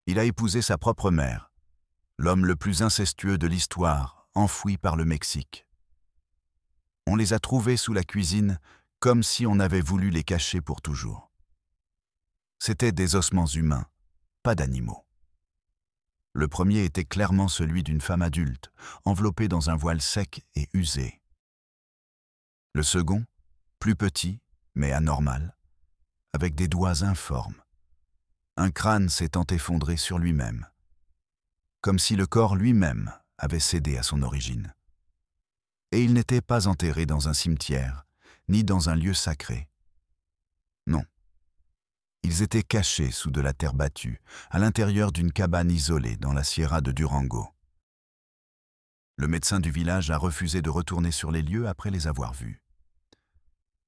Il a épousé sa propre mère, l'homme le plus incestueux de l'histoire, enfoui par le Mexique. On les a trouvés sous la cuisine comme si on avait voulu les cacher pour toujours. C'étaient des ossements humains, pas d'animaux. Le premier était clairement celui d'une femme adulte, enveloppée dans un voile sec et usé. Le second, plus petit, mais anormal, avec des doigts informes. Un crâne s'étant effondré sur lui-même, comme si le corps lui-même avait cédé à son origine. Et il n'était pas enterré dans un cimetière, ni dans un lieu sacré. Non. Ils étaient cachés sous de la terre battue, à l'intérieur d'une cabane isolée dans la Sierra de Durango. Le médecin du village a refusé de retourner sur les lieux après les avoir vus.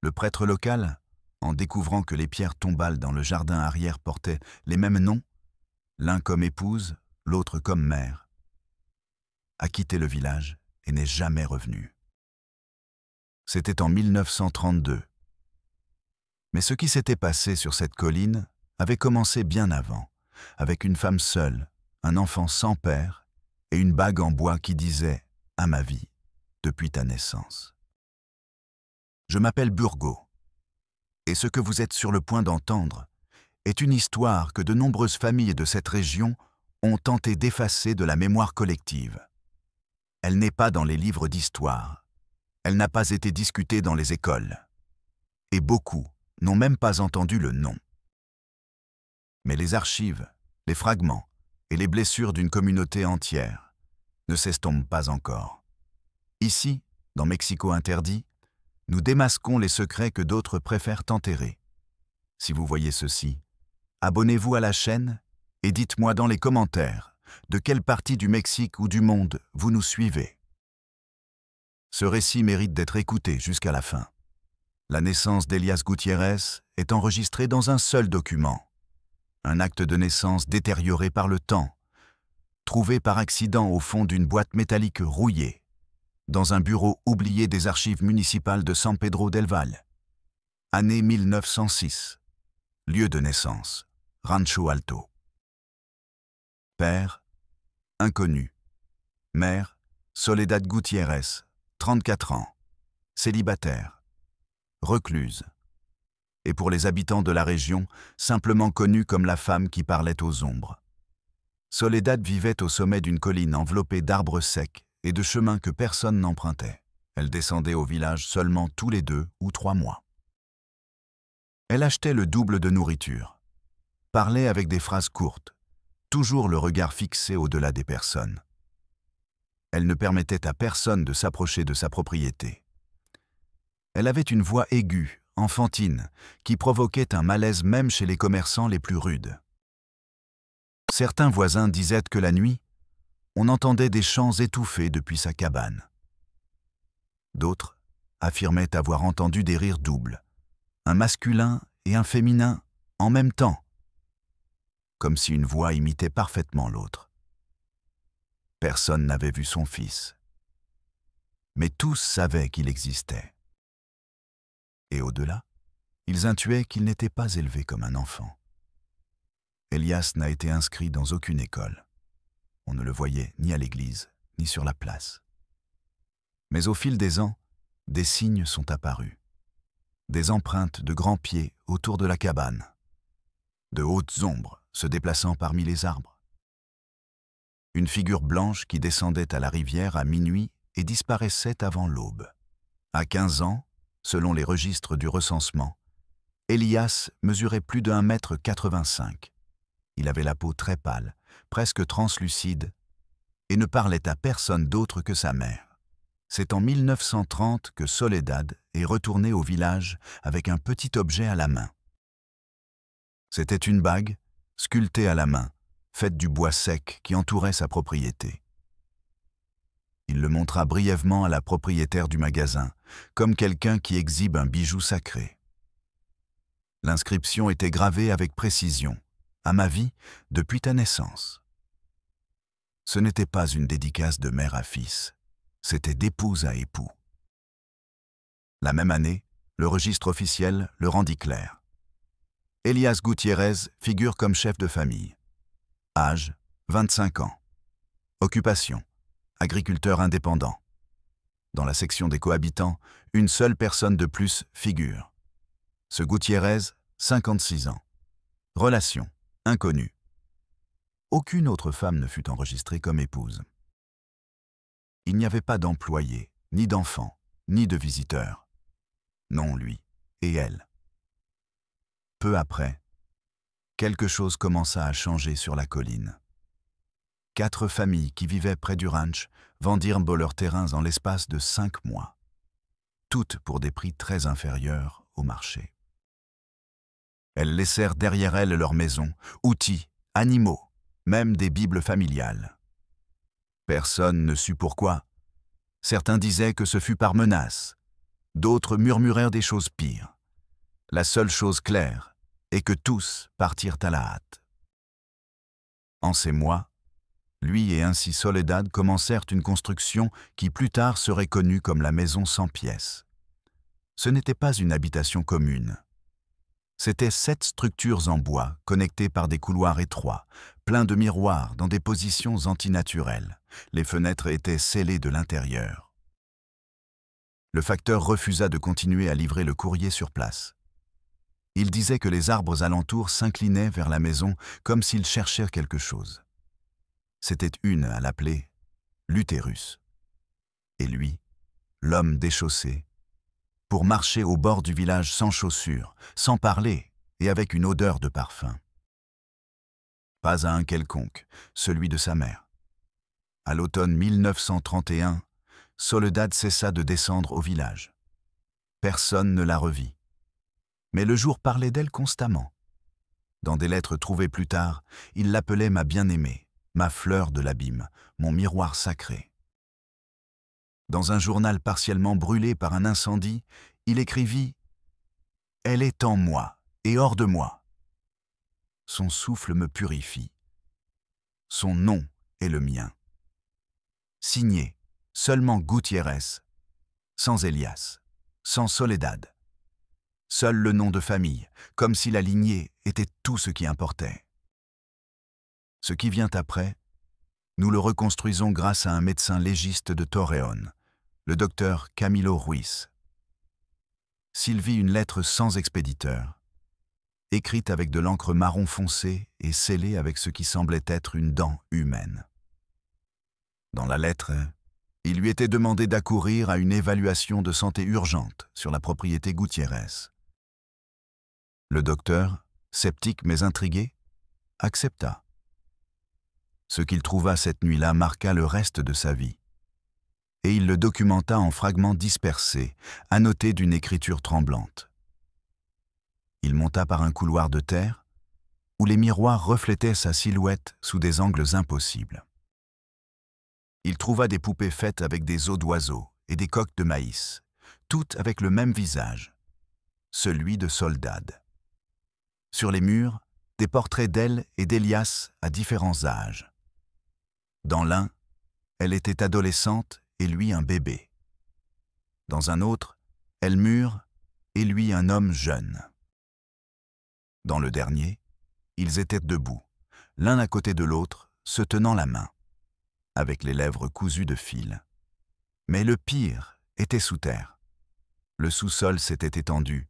Le prêtre local, en découvrant que les pierres tombales dans le jardin arrière portaient les mêmes noms, l'un comme épouse, l'autre comme mère, a quitté le village et n'est jamais revenu. C'était en 1932. Mais ce qui s'était passé sur cette colline avait commencé bien avant, avec une femme seule, un enfant sans père et une bague en bois qui disait « à ma vie, depuis ta naissance ». Je m'appelle Burgo, et ce que vous êtes sur le point d'entendre est une histoire que de nombreuses familles de cette région ont tenté d'effacer de la mémoire collective. Elle n'est pas dans les livres d'histoire, elle n'a pas été discutée dans les écoles, et beaucoup n'ont même pas entendu le nom. Mais les archives, les fragments et les blessures d'une communauté entière ne s'estompent pas encore. Ici, dans Mexico interdit, nous démasquons les secrets que d'autres préfèrent enterrer. Si vous voyez ceci, abonnez-vous à la chaîne et dites-moi dans les commentaires de quelle partie du Mexique ou du monde vous nous suivez. Ce récit mérite d'être écouté jusqu'à la fin. La naissance d'Elias Gutiérrez est enregistrée dans un seul document. Un acte de naissance détérioré par le temps, trouvé par accident au fond d'une boîte métallique rouillée, dans un bureau oublié des archives municipales de San Pedro del Valle. Année 1906. Lieu de naissance, Rancho Alto. Père, inconnu. Mère, Soledad Gutiérrez, 34 ans, célibataire. Recluse, et pour les habitants de la région, simplement connue comme la femme qui parlait aux ombres. Soledad vivait au sommet d'une colline enveloppée d'arbres secs et de chemins que personne n'empruntait. Elle descendait au village seulement tous les 2 ou 3 mois. Elle achetait le double de nourriture, parlait avec des phrases courtes, toujours le regard fixé au-delà des personnes. Elle ne permettait à personne de s'approcher de sa propriété. Elle avait une voix aiguë, enfantine, qui provoquait un malaise même chez les commerçants les plus rudes. Certains voisins disaient que la nuit, on entendait des chants étouffés depuis sa cabane. D'autres affirmaient avoir entendu des rires doubles, un masculin et un féminin en même temps, comme si une voix imitait parfaitement l'autre. Personne n'avait vu son fils, mais tous savaient qu'il existait. Et au-delà, ils intuaient qu'il n'était pas élevé comme un enfant. Elias n'a été inscrit dans aucune école. On ne le voyait ni à l'église, ni sur la place. Mais au fil des ans, des signes sont apparus. Des empreintes de grands pieds autour de la cabane. De hautes ombres se déplaçant parmi les arbres. Une figure blanche qui descendait à la rivière à minuit et disparaissait avant l'aube. À 15 ans, selon les registres du recensement, Elias mesurait plus de 1,85 m. Il avait la peau très pâle, presque translucide, et ne parlait à personne d'autre que sa mère. C'est en 1930 que Soledad est retournée au village avec un petit objet à la main. C'était une bague, sculptée à la main, faite du bois sec qui entourait sa propriété. Il le montra brièvement à la propriétaire du magasin, comme quelqu'un qui exhibe un bijou sacré. L'inscription était gravée avec précision, « À ma vie, depuis ta naissance ». Ce n'était pas une dédicace de mère à fils, c'était d'épouse à époux. La même année, le registre officiel le rendit clair. Elias Gutiérrez figure comme chef de famille. Âge, 25 ans. Occupation, agriculteur indépendant. Dans la section des cohabitants, une seule personne de plus figure. Ce Gutiérrez, 56 ans. Relation, inconnue. Aucune autre femme ne fut enregistrée comme épouse. Il n'y avait pas d'employé, ni d'enfant, ni de visiteur. Non, lui et elle. Peu après, quelque chose commença à changer sur la colline. 4 familles qui vivaient près du ranch vendirent leurs terrains en l'espace de 5 mois. Toutes pour des prix très inférieurs au marché. Elles laissèrent derrière elles leurs maisons, outils, animaux, même des bibles familiales. Personne ne sut pourquoi. Certains disaient que ce fut par menace. D'autres murmurèrent des choses pires. La seule chose claire est que tous partirent à la hâte. En ces mois, lui et ainsi Soledad commencèrent une construction qui plus tard serait connue comme la maison sans pièces. Ce n'était pas une habitation commune. C'étaient 7 structures en bois connectées par des couloirs étroits, pleins de miroirs dans des positions antinaturelles. Les fenêtres étaient scellées de l'intérieur. Le facteur refusa de continuer à livrer le courrier sur place. Il disait que les arbres alentours s'inclinaient vers la maison comme s'ils cherchaient quelque chose. C'était une à l'appeler l'utérus. Et lui, l'homme déchaussé, pour marcher au bord du village sans chaussures, sans parler et avec une odeur de parfum. Pas à un quelconque, celui de sa mère. À l'automne 1931, Soledad cessa de descendre au village. Personne ne la revit. Mais le jour parlait d'elle constamment. Dans des lettres trouvées plus tard, il l'appelait ma bien-aimée, ma fleur de l'abîme, mon miroir sacré. Dans un journal partiellement brûlé par un incendie, il écrivit « Elle est en moi et hors de moi. Son souffle me purifie. Son nom est le mien. Signé seulement Gutiérrez, sans Elias, sans Soledad. Seul le nom de famille, comme si la lignée était tout ce qui importait. Ce qui vient après, nous le reconstruisons grâce à un médecin légiste de Torreón, le docteur Camilo Ruiz. S'il vit une lettre sans expéditeur, écrite avec de l'encre marron foncé et scellée avec ce qui semblait être une dent humaine. Dans la lettre, il lui était demandé d'accourir à une évaluation de santé urgente sur la propriété Gutiérrez. Le docteur, sceptique mais intrigué, accepta. Ce qu'il trouva cette nuit-là marqua le reste de sa vie. Et il le documenta en fragments dispersés, annotés d'une écriture tremblante. Il monta par un couloir de terre, où les miroirs reflétaient sa silhouette sous des angles impossibles. Il trouva des poupées faites avec des os d'oiseaux et des coques de maïs, toutes avec le même visage, celui de Soledad. Sur les murs, des portraits d'elle et d'Elias à différents âges. Dans l'un, elle était adolescente et lui un bébé. Dans un autre, elle mûre et lui un homme jeune. Dans le dernier, ils étaient debout, l'un à côté de l'autre, se tenant la main, avec les lèvres cousues de fil. Mais le pire était sous terre. Le sous-sol s'était étendu,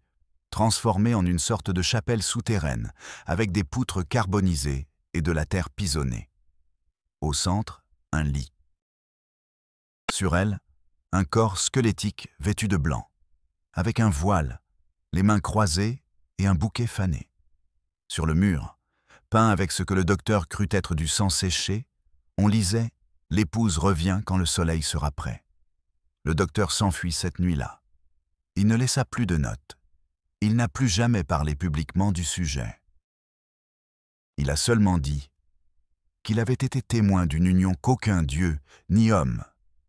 transformé en une sorte de chapelle souterraine, avec des poutres carbonisées et de la terre pisonnée. Au centre, un lit. Sur elle, un corps squelettique vêtu de blanc, avec un voile, les mains croisées et un bouquet fané. Sur le mur, peint avec ce que le docteur crut être du sang séché, on lisait « L'épouse revient quand le soleil sera prêt ». Le docteur s'enfuit cette nuit-là. Il ne laissa plus de notes. Il n'a plus jamais parlé publiquement du sujet. Il a seulement dit qu'il avait été témoin d'une union qu'aucun dieu ni homme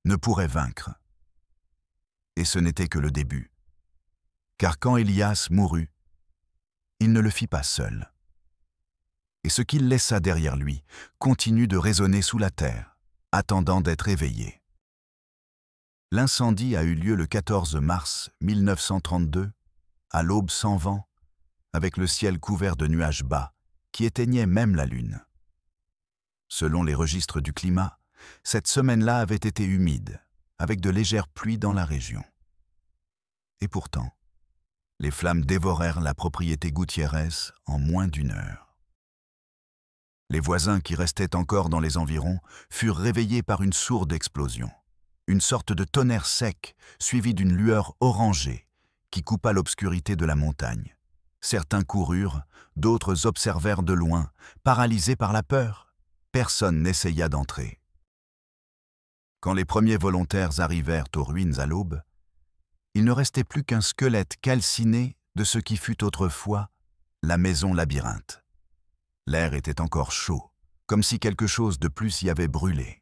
ne pourrait vaincre. Et ce n'était que le début. Car quand Elias mourut, il ne le fit pas seul. Et ce qu'il laissa derrière lui continue de résonner sous la terre, attendant d'être éveillé. L'incendie a eu lieu le 14 mars 1932, à l'aube sans vent, avec le ciel couvert de nuages bas, qui éteignaient même la lune. Selon les registres du climat, cette semaine-là avait été humide, avec de légères pluies dans la région. Et pourtant, les flammes dévorèrent la propriété Gutiérrez en moins d'1 heure. Les voisins qui restaient encore dans les environs furent réveillés par une sourde explosion, une sorte de tonnerre sec suivi d'une lueur orangée qui coupa l'obscurité de la montagne. Certains coururent, d'autres observèrent de loin, paralysés par la peur. Personne n'essaya d'entrer. Quand les premiers volontaires arrivèrent aux ruines à l'aube, il ne restait plus qu'un squelette calciné de ce qui fut autrefois la maison labyrinthe. L'air était encore chaud, comme si quelque chose de plus y avait brûlé.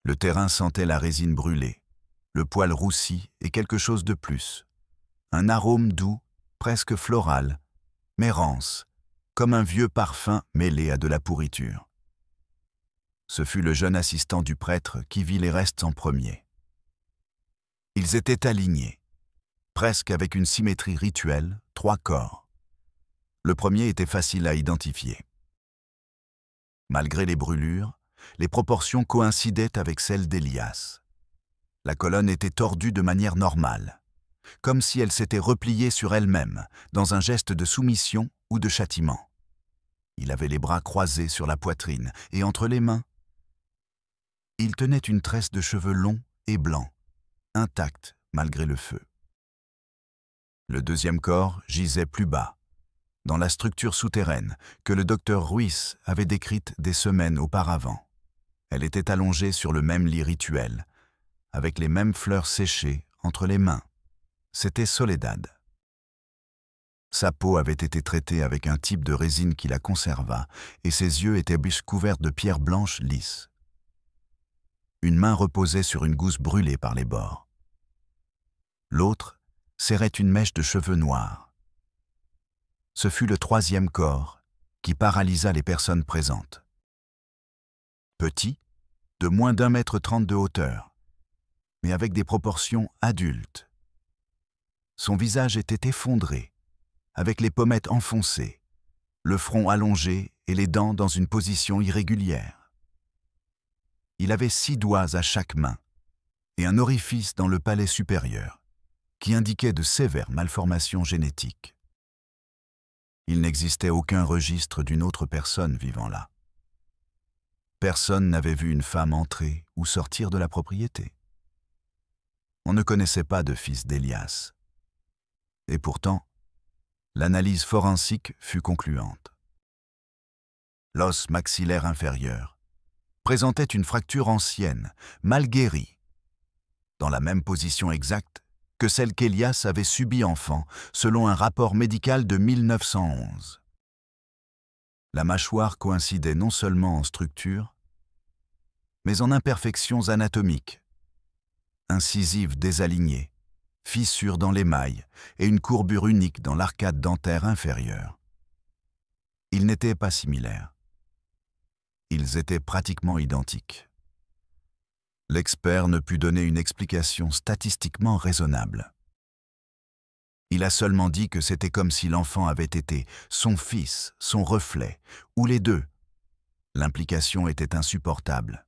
Le terrain sentait la résine brûlée, le poil roussi et quelque chose de plus. Un arôme doux, presque floral, mais rance, comme un vieux parfum mêlé à de la pourriture. Ce fut le jeune assistant du prêtre qui vit les restes en premier. Ils étaient alignés, presque avec une symétrie rituelle, 3 corps. Le premier était facile à identifier. Malgré les brûlures, les proportions coïncidaient avec celles d'Elias. La colonne était tordue de manière normale, comme si elle s'était repliée sur elle-même, dans un geste de soumission ou de châtiment. Il avait les bras croisés sur la poitrine, et entre les mains, il tenait une tresse de cheveux longs et blancs, intacte malgré le feu. Le deuxième corps gisait plus bas, dans la structure souterraine que le docteur Ruiz avait décrite des semaines auparavant. Elle était allongée sur le même lit rituel, avec les mêmes fleurs séchées entre les mains. C'était Soledad. Sa peau avait été traitée avec un type de résine qui la conserva, et ses yeux étaient couverts de pierres blanches lisses. Une main reposait sur une gousse brûlée par les bords. L'autre serrait une mèche de cheveux noirs. Ce fut le troisième corps qui paralysa les personnes présentes. Petit, de moins d'1,30 m de hauteur, mais avec des proportions adultes. Son visage était effondré, avec les pommettes enfoncées, le front allongé et les dents dans une position irrégulière. Il avait 6 doigts à chaque main et un orifice dans le palais supérieur, qui indiquait de sévères malformations génétiques. Il n'existait aucun registre d'une autre personne vivant là. Personne n'avait vu une femme entrer ou sortir de la propriété. On ne connaissait pas de fils d'Elias. Et pourtant, l'analyse forensique fut concluante. L'os maxillaire inférieur présentait une fracture ancienne, mal guérie, dans la même position exacte que celle qu'Elias avait subie enfant, selon un rapport médical de 1911. La mâchoire coïncidait non seulement en structure, mais en imperfections anatomiques, incisives désalignées, fissures dans l'émail et une courbure unique dans l'arcade dentaire inférieure. Ils n'étaient pas similaires. Ils étaient pratiquement identiques. L'expert ne put donner une explication statistiquement raisonnable. Il a seulement dit que c'était comme si l'enfant avait été son fils, son reflet, ou les deux. L'implication était insupportable.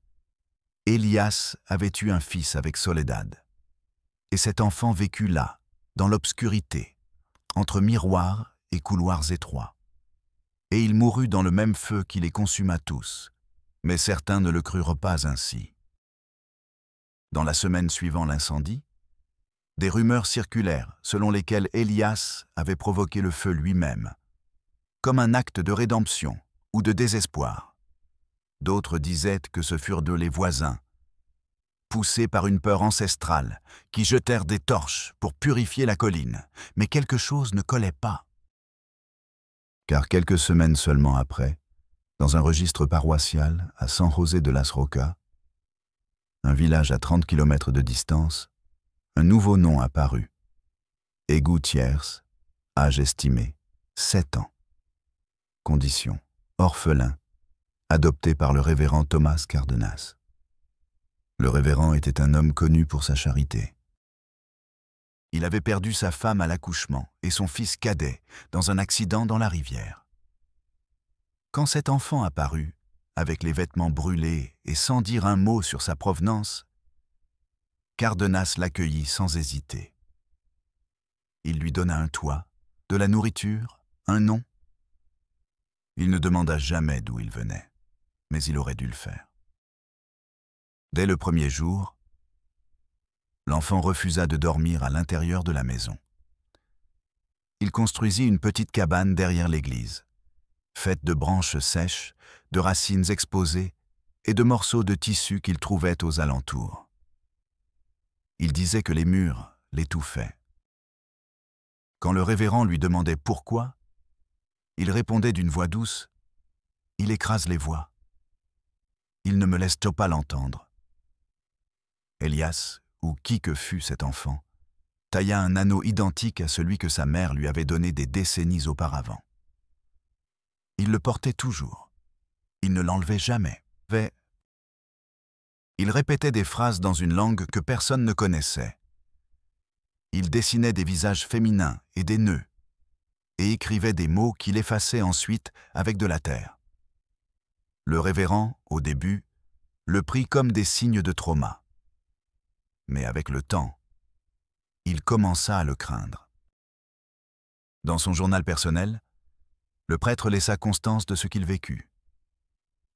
Elias avait eu un fils avec Soledad. Et cet enfant vécut là, dans l'obscurité, entre miroirs et couloirs étroits. Et il mourut dans le même feu qui les consuma tous, mais certains ne le crurent pas ainsi. Dans la semaine suivant l'incendie, des rumeurs circulèrent selon lesquelles Elias avait provoqué le feu lui-même, comme un acte de rédemption ou de désespoir. D'autres disaient que ce furent d'eux les voisins, poussés par une peur ancestrale, qui jetèrent des torches pour purifier la colline, mais quelque chose ne collait pas. Car quelques semaines seulement après, dans un registre paroissial à San José de las Rocas, un village à 30 km de distance, un nouveau nom apparut. Gutiérrez, âge estimé, 7 ans. Condition, orphelin, adopté par le révérend Thomas Cardenas. Le révérend était un homme connu pour sa charité. Il avait perdu sa femme à l'accouchement et son fils cadet dans un accident dans la rivière. Quand cet enfant apparut, avec les vêtements brûlés et sans dire un mot sur sa provenance, Cardenas l'accueillit sans hésiter. Il lui donna un toit, de la nourriture, un nom. Il ne demanda jamais d'où il venait, mais il aurait dû le faire. Dès le premier jour, l'enfant refusa de dormir à l'intérieur de la maison. Il construisit une petite cabane derrière l'église, faite de branches sèches, de racines exposées et de morceaux de tissu qu'il trouvait aux alentours. Il disait que les murs l'étouffaient. Quand le révérend lui demandait pourquoi, il répondait d'une voix douce « Il écrase les voix. Il ne me laisse pas l'entendre. » Elias, ou qui que fût cet enfant, tailla un anneau identique à celui que sa mère lui avait donné des décennies auparavant. Il le portait toujours. Il ne l'enlevait jamais. Il répétait des phrases dans une langue que personne ne connaissait. Il dessinait des visages féminins et des nœuds, et écrivait des mots qu'il effaçait ensuite avec de la terre. Le révérend, au début, le prit comme des signes de trauma. Mais avec le temps, il commença à le craindre. Dans son journal personnel, le prêtre laissa constance de ce qu'il vécut.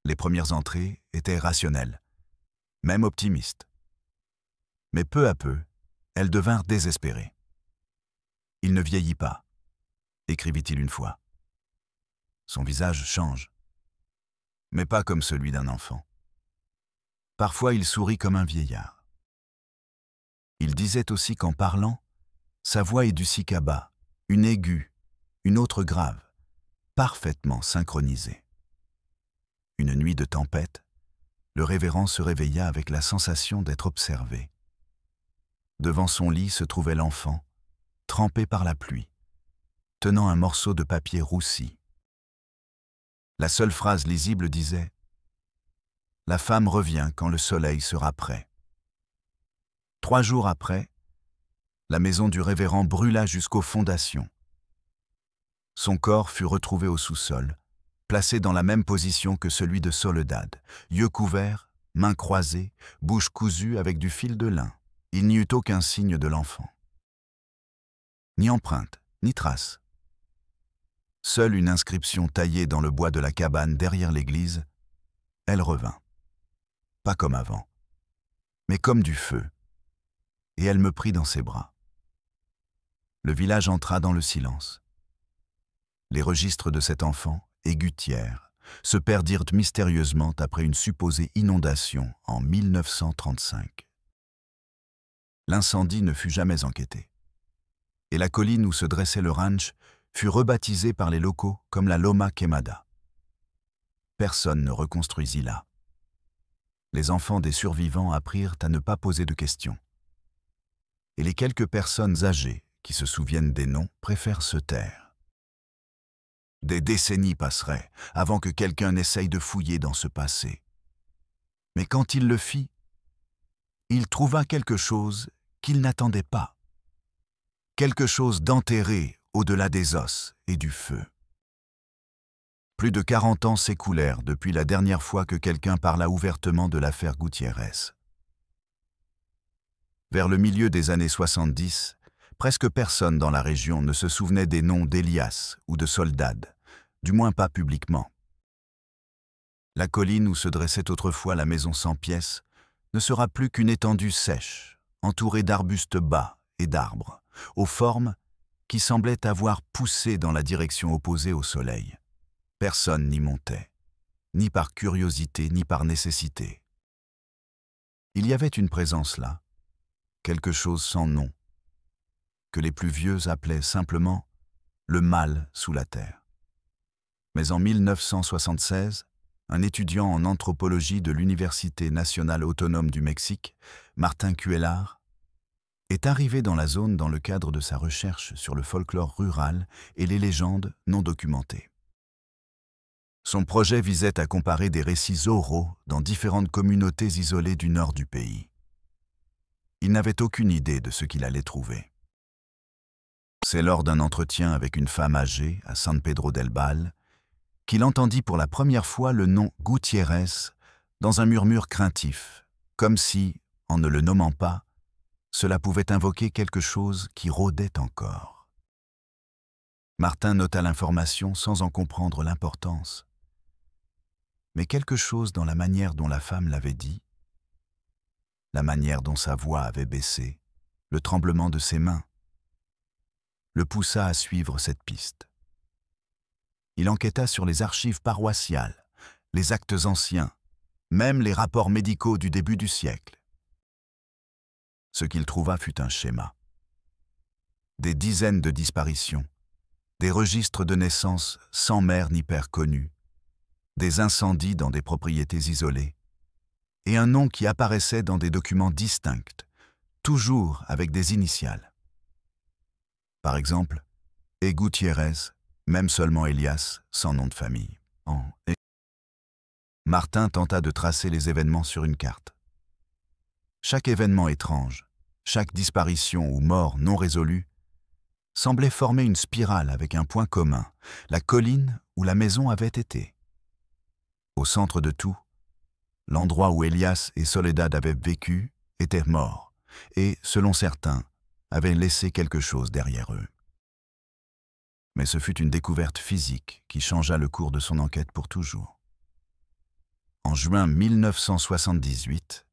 Les premières entrées étaient rationnelles, même optimistes. Mais peu à peu, elles devinrent désespérées. « Il ne vieillit pas », écrivit-il une fois. Son visage change, mais pas comme celui d'un enfant. Parfois, il sourit comme un vieillard. Il disait aussi qu'en parlant, sa voix est du sicaba, une aiguë, une autre grave, parfaitement synchronisée. Une nuit de tempête, le révérend se réveilla avec la sensation d'être observé. Devant son lit se trouvait l'enfant, trempé par la pluie, tenant un morceau de papier roussi. La seule phrase lisible disait « La femme revient quand le soleil sera prêt ». 3 jours après, la maison du révérend brûla jusqu'aux fondations. Son corps fut retrouvé au sous-sol, placé dans la même position que celui de Soledad, yeux couverts, mains croisées, bouche cousue avec du fil de lin. Il n'y eut aucun signe de l'enfant. Ni empreinte, ni trace. Seule une inscription taillée dans le bois de la cabane derrière l'église, elle revint. Pas comme avant, mais comme du feu, et elle me prit dans ses bras. Le village entra dans le silence. Les registres de cet enfant, égoutière, se perdirent mystérieusement après une supposée inondation en 1935. L'incendie ne fut jamais enquêté, et la colline où se dressait le ranch fut rebaptisée par les locaux comme la Loma Quemada. Personne ne reconstruisit là. Les enfants des survivants apprirent à ne pas poser de questions. Et les quelques personnes âgées qui se souviennent des noms préfèrent se taire. Des décennies passeraient avant que quelqu'un n'essaye de fouiller dans ce passé. Mais quand il le fit, il trouva quelque chose qu'il n'attendait pas. Quelque chose d'enterré au-delà des os et du feu. Plus de 40 ans s'écoulèrent depuis la dernière fois que quelqu'un parla ouvertement de l'affaire Gutiérrez. Vers le milieu des années 70, presque personne dans la région ne se souvenait des noms d'Elias ou de Soledad, du moins pas publiquement. La colline où se dressait autrefois la maison sans pièces ne sera plus qu'une étendue sèche, entourée d'arbustes bas et d'arbres, aux formes qui semblaient avoir poussé dans la direction opposée au soleil. Personne n'y montait, ni par curiosité, ni par nécessité. Il y avait une présence là, quelque chose sans nom, que les plus vieux appelaient simplement le mal sous la terre. Mais en 1976, un étudiant en anthropologie de l'Université nationale autonome du Mexique, Martin Cuellar, est arrivé dans la zone dans le cadre de sa recherche sur le folklore rural et les légendes non documentées. Son projet visait à comparer des récits oraux dans différentes communautés isolées du nord du pays. Il n'avait aucune idée de ce qu'il allait trouver. C'est lors d'un entretien avec une femme âgée à San Pedro del Bal qu'il entendit pour la première fois le nom Gutiérrez dans un murmure craintif, comme si, en ne le nommant pas, cela pouvait invoquer quelque chose qui rôdait encore. Martin nota l'information sans en comprendre l'importance. Mais quelque chose dans la manière dont la femme l'avait dit, la manière dont sa voix avait baissé, le tremblement de ses mains, le poussa à suivre cette piste. Il enquêta sur les archives paroissiales, les actes anciens, même les rapports médicaux du début du siècle. Ce qu'il trouva fut un schéma. Des dizaines de disparitions, des registres de naissance sans mère ni père connus, des incendies dans des propriétés isolées, et un nom qui apparaissait dans des documents distincts, toujours avec des initiales. Par exemple, E. Gutiérrez, même seulement Elias, sans nom de famille. Martin tenta de tracer les événements sur une carte. Chaque événement étrange, chaque disparition ou mort non résolue, semblait former une spirale avec un point commun, la colline où la maison avait été. Au centre de tout, l'endroit où Elias et Soledad avaient vécu était mort et, selon certains, avait laissé quelque chose derrière eux. Mais ce fut une découverte physique qui changea le cours de son enquête pour toujours. En juin 1978,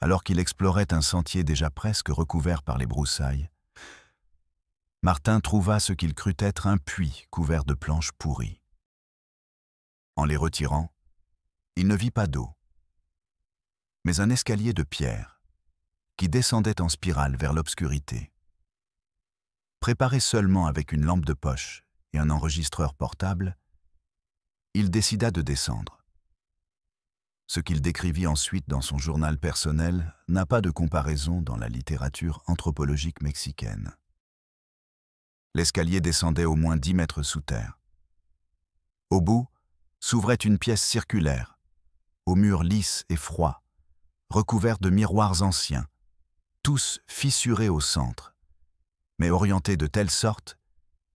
alors qu'il explorait un sentier déjà presque recouvert par les broussailles, Martin trouva ce qu'il crut être un puits couvert de planches pourries. En les retirant, il ne vit pas d'eau, mais un escalier de pierre qui descendait en spirale vers l'obscurité. Préparé seulement avec une lampe de poche et un enregistreur portable, il décida de descendre. Ce qu'il décrivit ensuite dans son journal personnel n'a pas de comparaison dans la littérature anthropologique mexicaine. L'escalier descendait au moins 10 mètres sous terre. Au bout s'ouvrait une pièce circulaire, aux murs lisses et froids, recouverts de miroirs anciens, tous fissurés au centre, mais orientés de telle sorte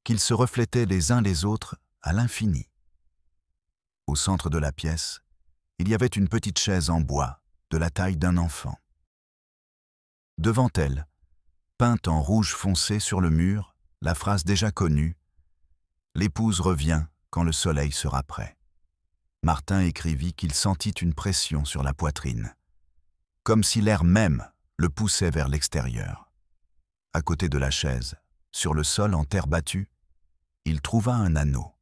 qu'ils se reflétaient les uns les autres à l'infini. Au centre de la pièce, il y avait une petite chaise en bois, de la taille d'un enfant. Devant elle, peinte en rouge foncé sur le mur, la phrase déjà connue « L'épouse revient quand le soleil sera prêt ». Martin écrivit qu'il sentit une pression sur la poitrine, comme si l'air même le poussait vers l'extérieur. À côté de la chaise, sur le sol en terre battue, il trouva un anneau.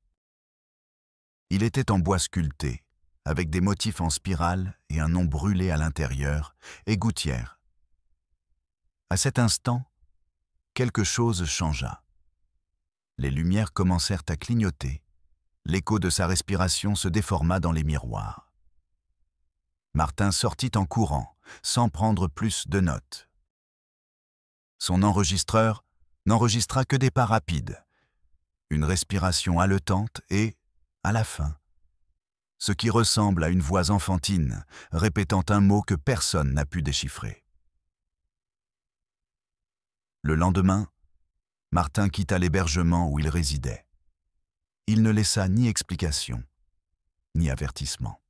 Il était en bois sculpté, avec des motifs en spirale et un nom brûlé à l'intérieur, et Gouttière. À cet instant, quelque chose changea. Les lumières commencèrent à clignoter. L'écho de sa respiration se déforma dans les miroirs. Martin sortit en courant, sans prendre plus de notes. Son enregistreur n'enregistra que des pas rapides, une respiration haletante et, à la fin, ce qui ressemble à une voix enfantine répétant un mot que personne n'a pu déchiffrer. Le lendemain, Martin quitta l'hébergement où il résidait. Il ne laissa ni explication, ni avertissement.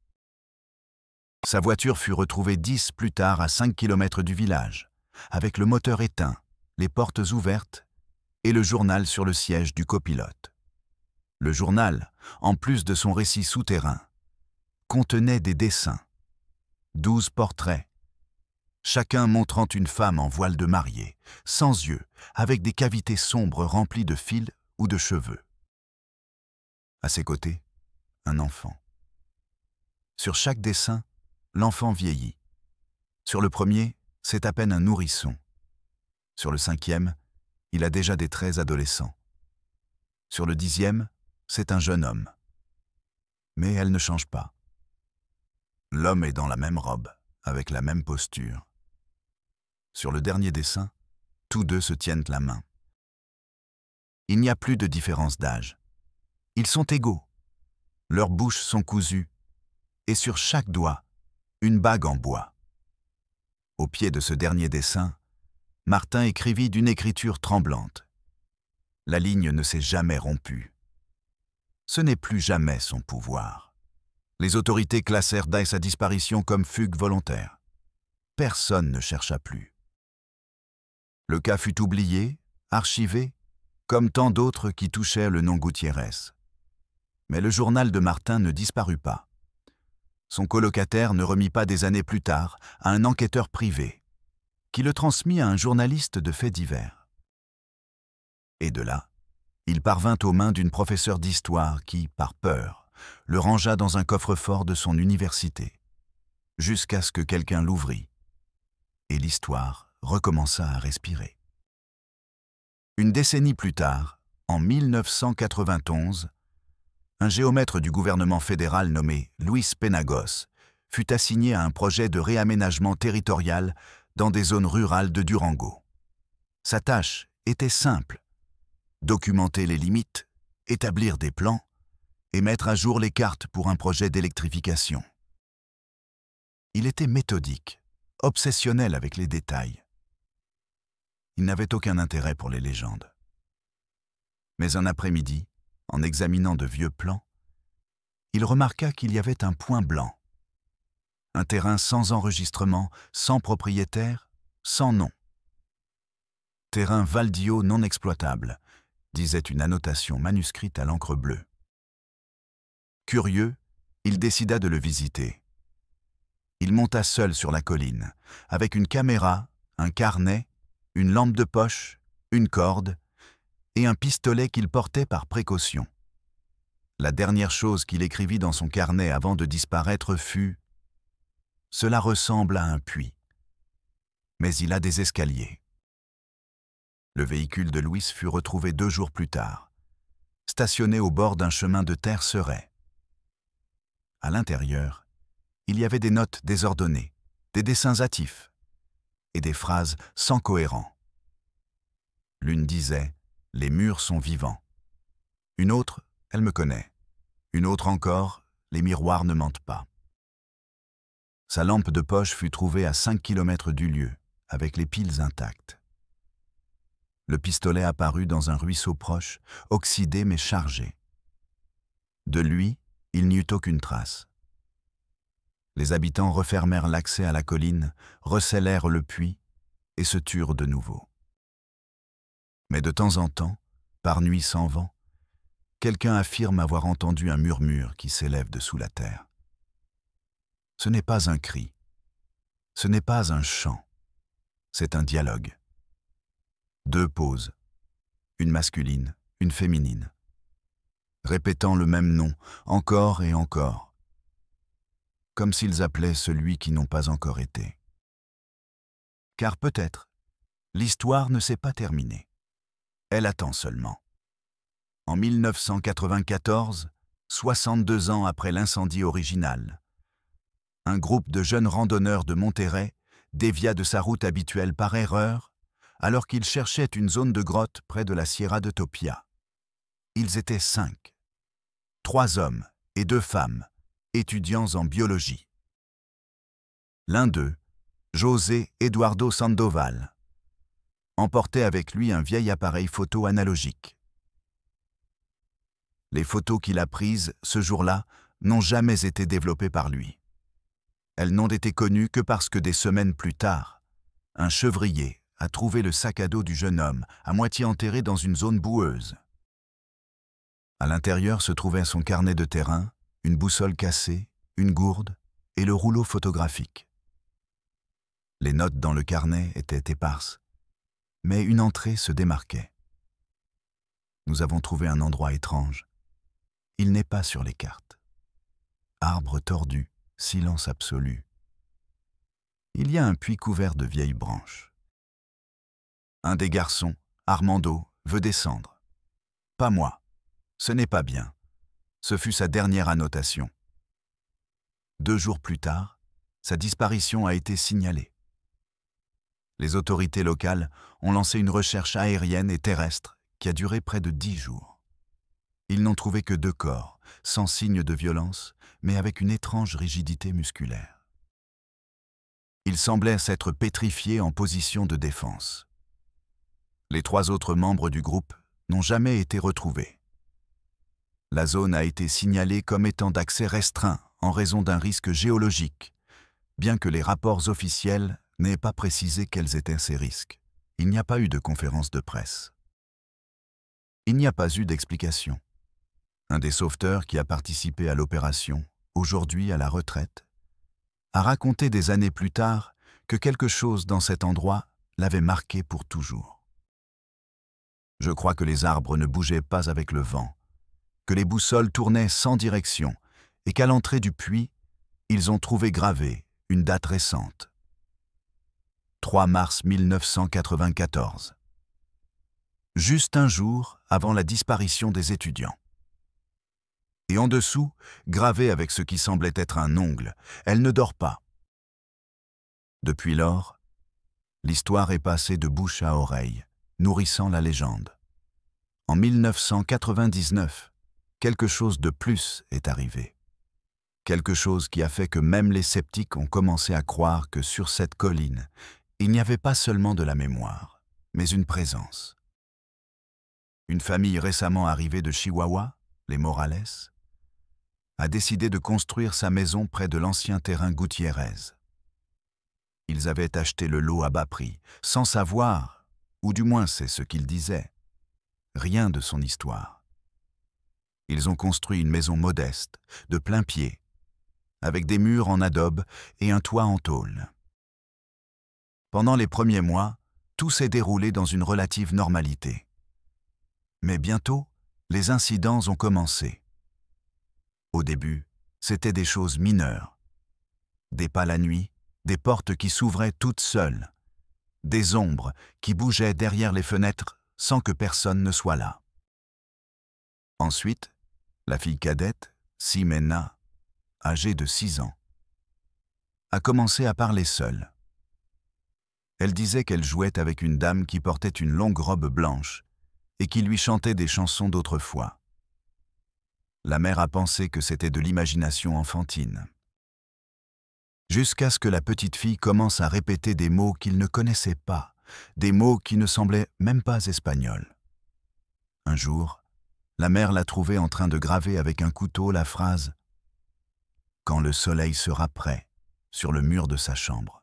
Sa voiture fut retrouvée 10 plus tard à 5 km du village, avec le moteur éteint, les portes ouvertes et le journal sur le siège du copilote. Le journal, en plus de son récit souterrain, contenait des dessins, 12 portraits, chacun montrant une femme en voile de mariée, sans yeux, avec des cavités sombres remplies de fils ou de cheveux. À ses côtés, un enfant. Sur chaque dessin, l'enfant vieillit. Sur le premier, c'est à peine un nourrisson. Sur le 5e, il a déjà des traits adolescents. Sur le 10e, c'est un jeune homme. Mais elle ne change pas. L'homme est dans la même robe, avec la même posture. Sur le dernier dessin, tous deux se tiennent la main. Il n'y a plus de différence d'âge. Ils sont égaux. Leurs bouches sont cousues, et sur chaque doigt, une bague en bois. Au pied de ce dernier dessin, Martin écrivit d'une écriture tremblante. La ligne ne s'est jamais rompue. Ce n'est plus jamais son pouvoir. Les autorités classèrent sa disparition comme fugue volontaire. Personne ne chercha plus. Le cas fut oublié, archivé, comme tant d'autres qui touchaient le nom Gutiérrez. Mais le journal de Martin ne disparut pas. Son colocataire ne remit pas des années plus tard à un enquêteur privé, qui le transmit à un journaliste de faits divers. Et de là, il parvint aux mains d'une professeure d'histoire qui, par peur, le rangea dans un coffre-fort de son université, jusqu'à ce que quelqu'un l'ouvrît, et l'histoire recommença à respirer. Une décennie plus tard, en 1991, un géomètre du gouvernement fédéral nommé Luis Penagos fut assigné à un projet de réaménagement territorial dans des zones rurales de Durango. Sa tâche était simple: documenter les limites, établir des plans et mettre à jour les cartes pour un projet d'électrification. Il était méthodique, obsessionnel avec les détails. Il n'avait aucun intérêt pour les légendes. Mais un après-midi, en examinant de vieux plans, il remarqua qu'il y avait un point blanc. Un terrain sans enregistrement, sans propriétaire, sans nom. Terrain Valdio non exploitable, disait une annotation manuscrite à l'encre bleue. Curieux, il décida de le visiter. Il monta seul sur la colline, avec une caméra, un carnet, une lampe de poche, une corde et un pistolet qu'il portait par précaution. La dernière chose qu'il écrivit dans son carnet avant de disparaître fut « Cela ressemble à un puits, mais il a des escaliers ». Le véhicule de Luis fut retrouvé 2 jours plus tard, stationné au bord d'un chemin de terre serait. À l'intérieur, il y avait des notes désordonnées, des dessins hâtifs et des phrases sans cohérent. L'une disait « Les murs sont vivants ». Une autre « Elle me connaît ». Une autre encore « Les miroirs ne mentent pas ». Sa lampe de poche fut trouvée à 5 km du lieu, avec les piles intactes. Le pistolet apparut dans un ruisseau proche, oxydé mais chargé. De lui, il n'y eut aucune trace. Les habitants refermèrent l'accès à la colline, recellèrent le puits et se turent de nouveau. Mais de temps en temps, par nuit sans vent, quelqu'un affirme avoir entendu un murmure qui s'élève dessous la terre. Ce n'est pas un cri, ce n'est pas un chant, c'est un dialogue. 2 pauses, une masculine, une féminine, répétant le même nom, encore et encore, comme s'ils appelaient celui qui n'ont pas encore été. Car peut-être, l'histoire ne s'est pas terminée. Elle attend seulement. En 1994, 62 ans après l'incendie original, un groupe de jeunes randonneurs de Monterrey dévia de sa route habituelle par erreur alors qu'ils cherchaient une zone de grotte près de la Sierra de Topia. Ils étaient 5. 3 hommes et 2 femmes, étudiants en biologie. L'un d'eux, José Eduardo Sandoval, emportait avec lui un vieil appareil photo analogique. Les photos qu'il a prises ce jour-là n'ont jamais été développées par lui. Elles n'ont été connues que parce que des semaines plus tard, un chevrier a trouvé le sac à dos du jeune homme à moitié enterré dans une zone boueuse. À l'intérieur se trouvait son carnet de terrain, une boussole cassée, une gourde et le rouleau photographique. Les notes dans le carnet étaient éparses, mais une entrée se démarquait. Nous avons trouvé un endroit étrange. Il n'est pas sur les cartes. Arbre tordu, silence absolu. Il y a un puits couvert de vieilles branches. Un des garçons, Armando, veut descendre. Pas moi. Ce n'est pas bien. Ce fut sa dernière annotation. 2 jours plus tard, sa disparition a été signalée. Les autorités locales ont lancé une recherche aérienne et terrestre qui a duré près de 10 jours. Ils n'ont trouvé que 2 corps, sans signe de violence, mais avec une étrange rigidité musculaire. Ils semblaient s'être pétrifiés en position de défense. Les 3 autres membres du groupe n'ont jamais été retrouvés. La zone a été signalée comme étant d'accès restreint en raison d'un risque géologique, bien que les rapports officiels n'aient pas précisé quels étaient ces risques. Il n'y a pas eu de conférence de presse. Il n'y a pas eu d'explication. Un des sauveteurs qui a participé à l'opération, aujourd'hui à la retraite, a raconté des années plus tard que quelque chose dans cet endroit l'avait marqué pour toujours. Je crois que les arbres ne bougeaient pas avec le vent, que les boussoles tournaient sans direction et qu'à l'entrée du puits, ils ont trouvé gravée une date récente. 3 mars 1994. Juste un jour avant la disparition des étudiants. Et en dessous, gravé avec ce qui semblait être un ongle, elle ne dort pas. Depuis lors, l'histoire est passée de bouche à oreille, nourrissant la légende. En 1999, quelque chose de plus est arrivé. Quelque chose qui a fait que même les sceptiques ont commencé à croire que sur cette colline, il n'y avait pas seulement de la mémoire, mais une présence. Une famille récemment arrivée de Chihuahua, les Morales, a décidé de construire sa maison près de l'ancien terrain Gutiérrez. Ils avaient acheté le lot à bas prix, sans savoir, ou du moins c'est ce qu'ils disaient, rien de son histoire. Ils ont construit une maison modeste, de plein pied, avec des murs en adobe et un toit en tôle. Pendant les premiers mois, tout s'est déroulé dans une relative normalité. Mais bientôt, les incidents ont commencé. Au début, c'était des choses mineures. Des pas la nuit, des portes qui s'ouvraient toutes seules, des ombres qui bougeaient derrière les fenêtres sans que personne ne soit là. Ensuite, la fille cadette, Ximena, âgée de 6 ans, a commencé à parler seule. Elle disait qu'elle jouait avec une dame qui portait une longue robe blanche et qui lui chantait des chansons d'autrefois. La mère a pensé que c'était de l'imagination enfantine. Jusqu'à ce que la petite fille commence à répéter des mots qu'il ne connaissait pas, des mots qui ne semblaient même pas espagnols. Un jour, la mère l'a trouvée en train de graver avec un couteau la phrase « Quand le soleil sera prêt » sur le mur de sa chambre.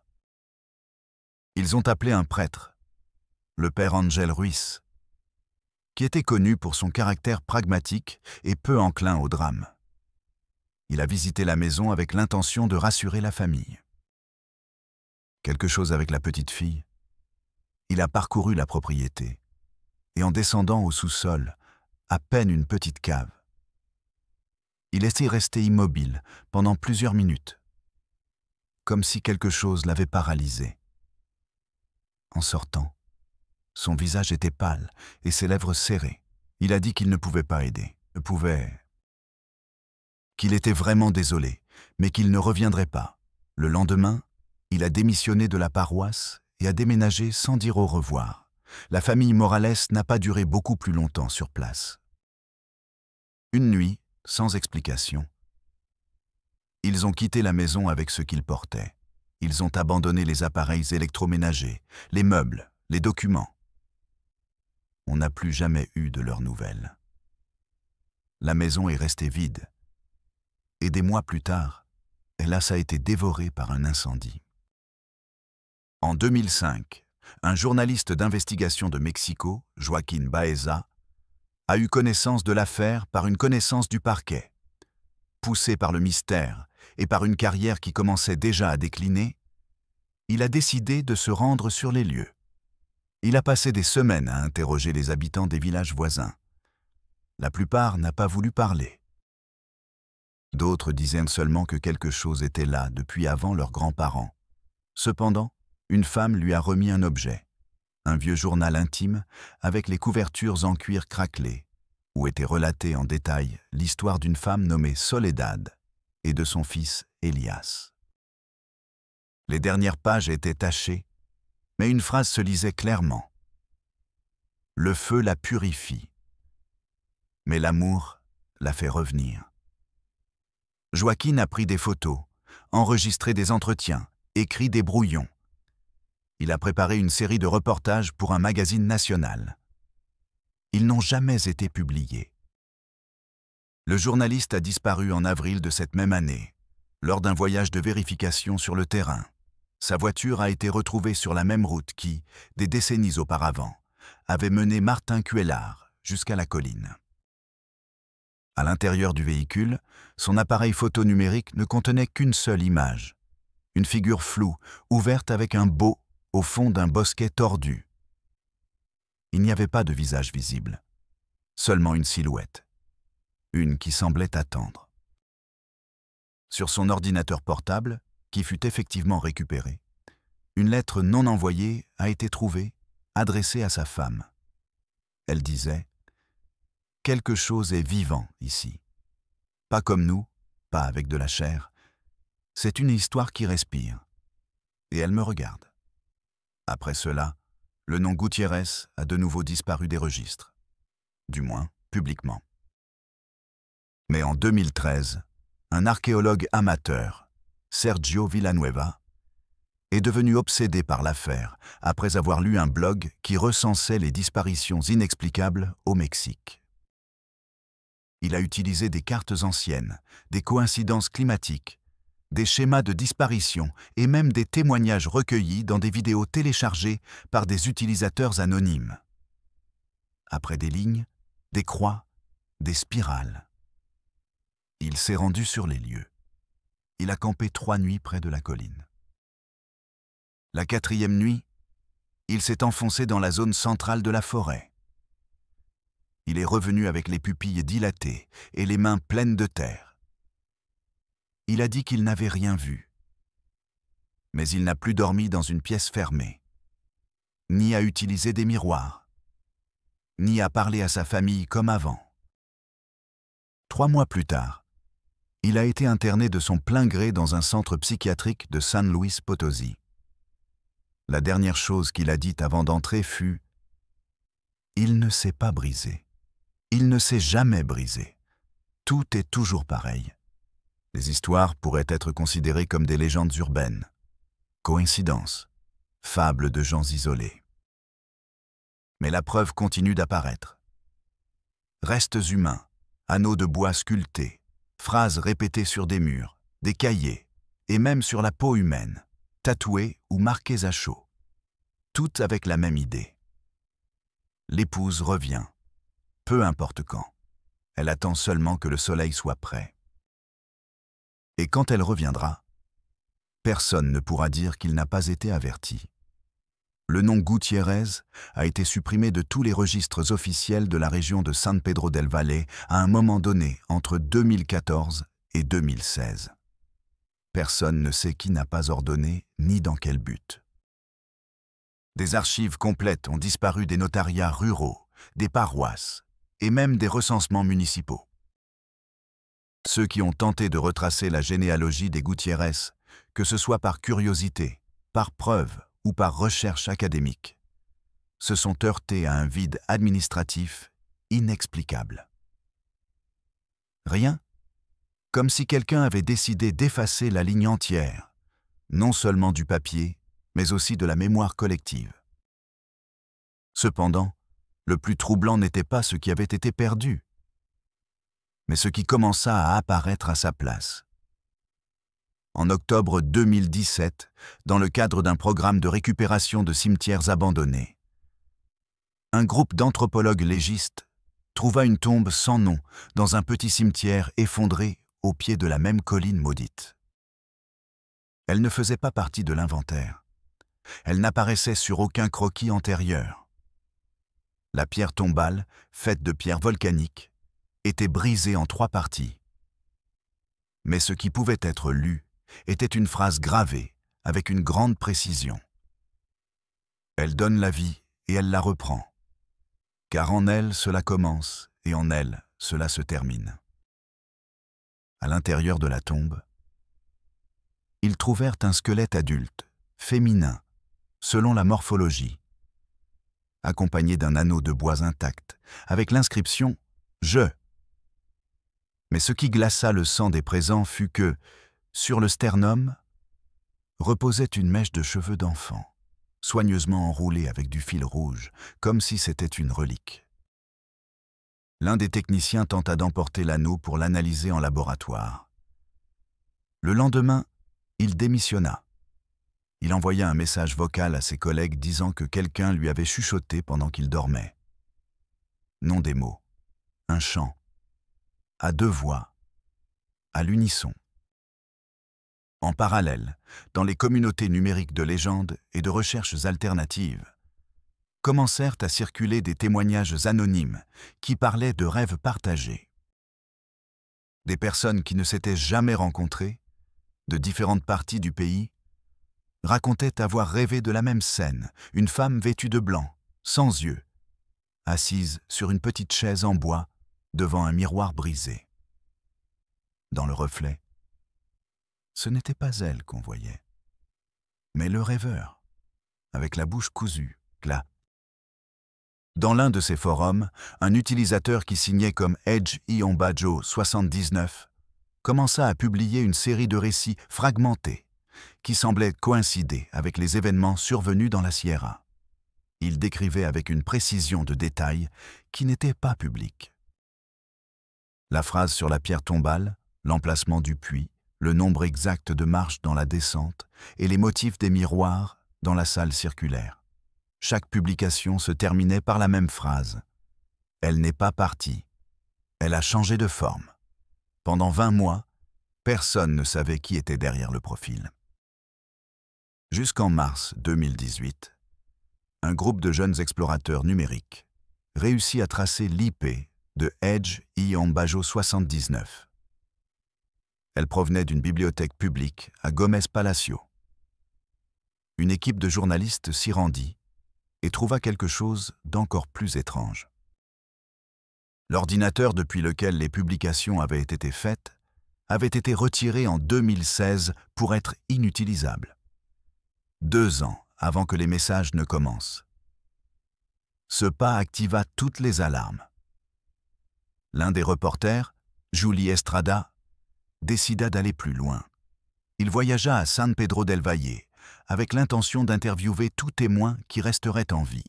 Ils ont appelé un prêtre, le père Angel Ruiz, qui était connu pour son caractère pragmatique et peu enclin au drame. Il a visité la maison avec l'intention de rassurer la famille. Quelque chose avec la petite fille. Il a parcouru la propriété et en descendant au sous-sol, à peine une petite cave, il était resté immobile pendant plusieurs minutes, comme si quelque chose l'avait paralysé. En sortant, son visage était pâle et ses lèvres serrées. Il a dit qu'il ne pouvait pas aider, qu'il était vraiment désolé, mais qu'il ne reviendrait pas. Le lendemain, il a démissionné de la paroisse et a déménagé sans dire au revoir. La famille Morales n'a pas duré beaucoup plus longtemps sur place. Une nuit, sans explication, ils ont quitté la maison avec ce qu'ils portaient. Ils ont abandonné les appareils électroménagers, les meubles, les documents. On n'a plus jamais eu de leurs nouvelles. La maison est restée vide. Et des mois plus tard, hélas, a été dévorée par un incendie. En 2005, un journaliste d'investigation de Mexico, Joaquín Baeza, a eu connaissance de l'affaire par une connaissance du parquet. Poussé par le mystère et par une carrière qui commençait déjà à décliner, il a décidé de se rendre sur les lieux. Il a passé des semaines à interroger les habitants des villages voisins. La plupart n'a pas voulu parler. D'autres disaient seulement que quelque chose était là depuis avant leurs grands-parents. Cependant, une femme lui a remis un objet, un vieux journal intime avec les couvertures en cuir craquelé, où était relatée en détail l'histoire d'une femme nommée Soledad et de son fils Elias. Les dernières pages étaient tachées, mais une phrase se lisait clairement. « Le feu la purifie, mais l'amour la fait revenir. » Joaquín a pris des photos, enregistré des entretiens, écrit des brouillons. Il a préparé une série de reportages pour un magazine national. Ils n'ont jamais été publiés. Le journaliste a disparu en avril de cette même année, lors d'un voyage de vérification sur le terrain. Sa voiture a été retrouvée sur la même route qui, des décennies auparavant, avait mené Martin Cuéllar jusqu'à la colline. À l'intérieur du véhicule, son appareil photo numérique ne contenait qu'une seule image. Une figure floue, ouverte avec un beau au fond d'un bosquet tordu. Il n'y avait pas de visage visible, seulement une silhouette, une qui semblait attendre. Sur son ordinateur portable, qui fut effectivement récupéré, une lettre non envoyée a été trouvée, adressée à sa femme. Elle disait « Quelque chose est vivant ici. Pas comme nous, pas avec de la chair. C'est une histoire qui respire. Et elle me regarde. » Après cela, le nom Gutiérrez a de nouveau disparu des registres. Du moins, publiquement. Mais en 2013, un archéologue amateur, Sergio Villanueva, est devenu obsédé par l'affaire après avoir lu un blog qui recensait les disparitions inexplicables au Mexique. Il a utilisé des cartes anciennes, des coïncidences climatiques, des schémas de disparition et même des témoignages recueillis dans des vidéos téléchargées par des utilisateurs anonymes. Après des lignes, des croix, des spirales. Il s'est rendu sur les lieux. Il a campé 3 nuits près de la colline. La 4e nuit, il s'est enfoncé dans la zone centrale de la forêt. Il est revenu avec les pupilles dilatées et les mains pleines de terre. Il a dit qu'il n'avait rien vu. Mais il n'a plus dormi dans une pièce fermée, ni à utiliser des miroirs, ni à parler à sa famille comme avant. 3 mois plus tard, il a été interné de son plein gré dans un centre psychiatrique de San Luis Potosí. La dernière chose qu'il a dite avant d'entrer fut « Il ne s'est pas brisé. Il ne s'est jamais brisé. Tout est toujours pareil. » Les histoires pourraient être considérées comme des légendes urbaines, coïncidences, fables de gens isolés. Mais la preuve continue d'apparaître. Restes humains, anneaux de bois sculptés, phrases répétées sur des murs, des cahiers, et même sur la peau humaine, tatouées ou marquées à chaud. Toutes avec la même idée. L'épouse revient, peu importe quand. Elle attend seulement que le soleil soit prêt. Et quand elle reviendra, personne ne pourra dire qu'il n'a pas été averti. Le nom Gutiérrez a été supprimé de tous les registres officiels de la région de San Pedro del Valle à un moment donné entre 2014 et 2016. Personne ne sait qui n'a pas ordonné ni dans quel but. Des archives complètes ont disparu des notariats ruraux, des paroisses et même des recensements municipaux. Ceux qui ont tenté de retracer la généalogie des Gutiérrez, que ce soit par curiosité, par preuve ou par recherche académique, se sont heurtés à un vide administratif inexplicable. Rien, comme si quelqu'un avait décidé d'effacer la ligne entière, non seulement du papier, mais aussi de la mémoire collective. Cependant, le plus troublant n'était pas ce qui avait été perdu, mais ce qui commença à apparaître à sa place. En octobre 2017, dans le cadre d'un programme de récupération de cimetières abandonnés, un groupe d'anthropologues légistes trouva une tombe sans nom dans un petit cimetière effondré au pied de la même colline maudite. Elle ne faisait pas partie de l'inventaire. Elle n'apparaissait sur aucun croquis antérieur. La pierre tombale, faite de pierres volcaniques, était brisée en 3 parties. Mais ce qui pouvait être lu était une phrase gravée avec une grande précision. Elle donne la vie et elle la reprend, car en elle cela commence et en elle cela se termine. À l'intérieur de la tombe, ils trouvèrent un squelette adulte, féminin, selon la morphologie, accompagné d'un anneau de bois intact, avec l'inscription « Je ». Mais ce qui glaça le sang des présents fut que, sur le sternum, reposait une mèche de cheveux d'enfant, soigneusement enroulée avec du fil rouge, comme si c'était une relique. L'un des techniciens tenta d'emporter l'anneau pour l'analyser en laboratoire. Le lendemain, il démissionna. Il envoya un message vocal à ses collègues disant que quelqu'un lui avait chuchoté pendant qu'il dormait. Non des mots, un chant, à deux voix, à l'unisson. En parallèle, dans les communautés numériques de légendes et de recherches alternatives, commencèrent à circuler des témoignages anonymes qui parlaient de rêves partagés. Des personnes qui ne s'étaient jamais rencontrées, de différentes parties du pays, racontaient avoir rêvé de la même scène, une femme vêtue de blanc, sans yeux, assise sur une petite chaise en bois devant un miroir brisé. Dans le reflet, ce n'était pas elle qu'on voyait, mais le rêveur, avec la bouche cousue, là. Dans l'un de ces forums, un utilisateur qui signait comme Edge Iombajo 79 commença à publier une série de récits fragmentés qui semblaient coïncider avec les événements survenus dans la Sierra. Il décrivait avec une précision de détails qui n'était pas publique. La phrase sur la pierre tombale, l'emplacement du puits, le nombre exact de marches dans la descente et les motifs des miroirs dans la salle circulaire. Chaque publication se terminait par la même phrase. « Elle n'est pas partie. Elle a changé de forme. » Pendant 20 mois, personne ne savait qui était derrière le profil. Jusqu'en mars 2018, un groupe de jeunes explorateurs numériques réussit à tracer l'IP de Edge Iombajo 79. Elle provenait d'une bibliothèque publique à Gómez Palacio. Une équipe de journalistes s'y rendit et trouva quelque chose d'encore plus étrange. L'ordinateur depuis lequel les publications avaient été faites avait été retiré en 2016 pour être inutilisable. 2 ans avant que les messages ne commencent. Ce pas activa toutes les alarmes. L'un des reporters, Juli Estrada, décida d'aller plus loin. Il voyagea à San Pedro del Valle avec l'intention d'interviewer tout témoin qui resterait en vie.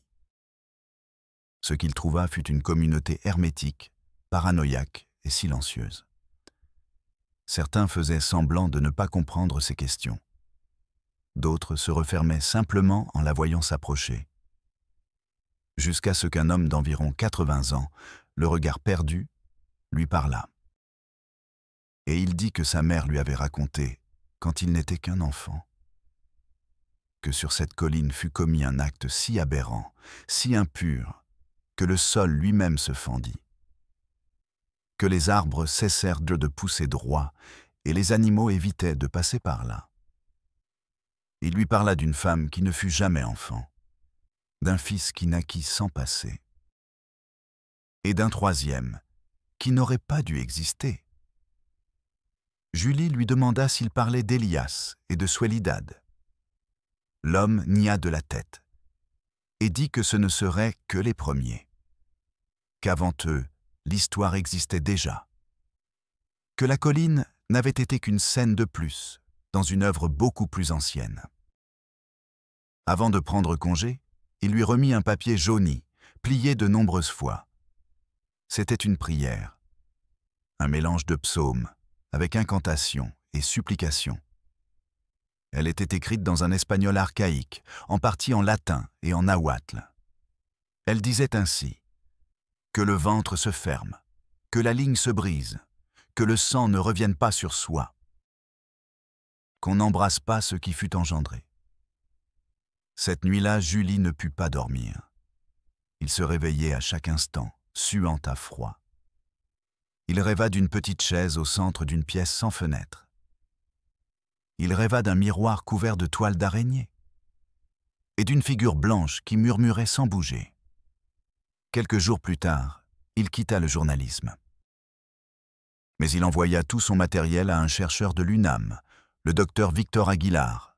Ce qu'il trouva fut une communauté hermétique, paranoïaque et silencieuse. Certains faisaient semblant de ne pas comprendre ses questions. D'autres se refermaient simplement en la voyant s'approcher. Jusqu'à ce qu'un homme d'environ 80 ans, le regard perdu, lui parla. Et il dit que sa mère lui avait raconté, quand il n'était qu'un enfant, que sur cette colline fut commis un acte si aberrant, si impur, que le sol lui-même se fendit, que les arbres cessèrent de pousser droit et les animaux évitaient de passer par là. Il lui parla d'une femme qui ne fut jamais enfant, d'un fils qui naquit sans passé, et d'un troisième qui n'aurait pas dû exister. Julie lui demanda s'il parlait d'Elias et de Soledad. L'homme nia de la tête et dit que ce ne seraient que les premiers, qu'avant eux, l'histoire existait déjà, que la colline n'avait été qu'une scène de plus dans une œuvre beaucoup plus ancienne. Avant de prendre congé, il lui remit un papier jauni, plié de nombreuses fois. C'était une prière, un mélange de psaumes, avec incantations et supplications. Elle était écrite dans un espagnol archaïque, en partie en latin et en nahuatl. Elle disait ainsi : « Que le ventre se ferme, que la ligne se brise, que le sang ne revienne pas sur soi, qu'on n'embrasse pas ce qui fut engendré. » Cette nuit-là, Julie ne put pas dormir. Il se réveillait à chaque instant, suant à froid. Il rêva d'une petite chaise au centre d'une pièce sans fenêtre. Il rêva d'un miroir couvert de toiles d'araignée et d'une figure blanche qui murmurait sans bouger. Quelques jours plus tard, il quitta le journalisme. Mais il envoya tout son matériel à un chercheur de l'UNAM, le docteur Victor Aguilar,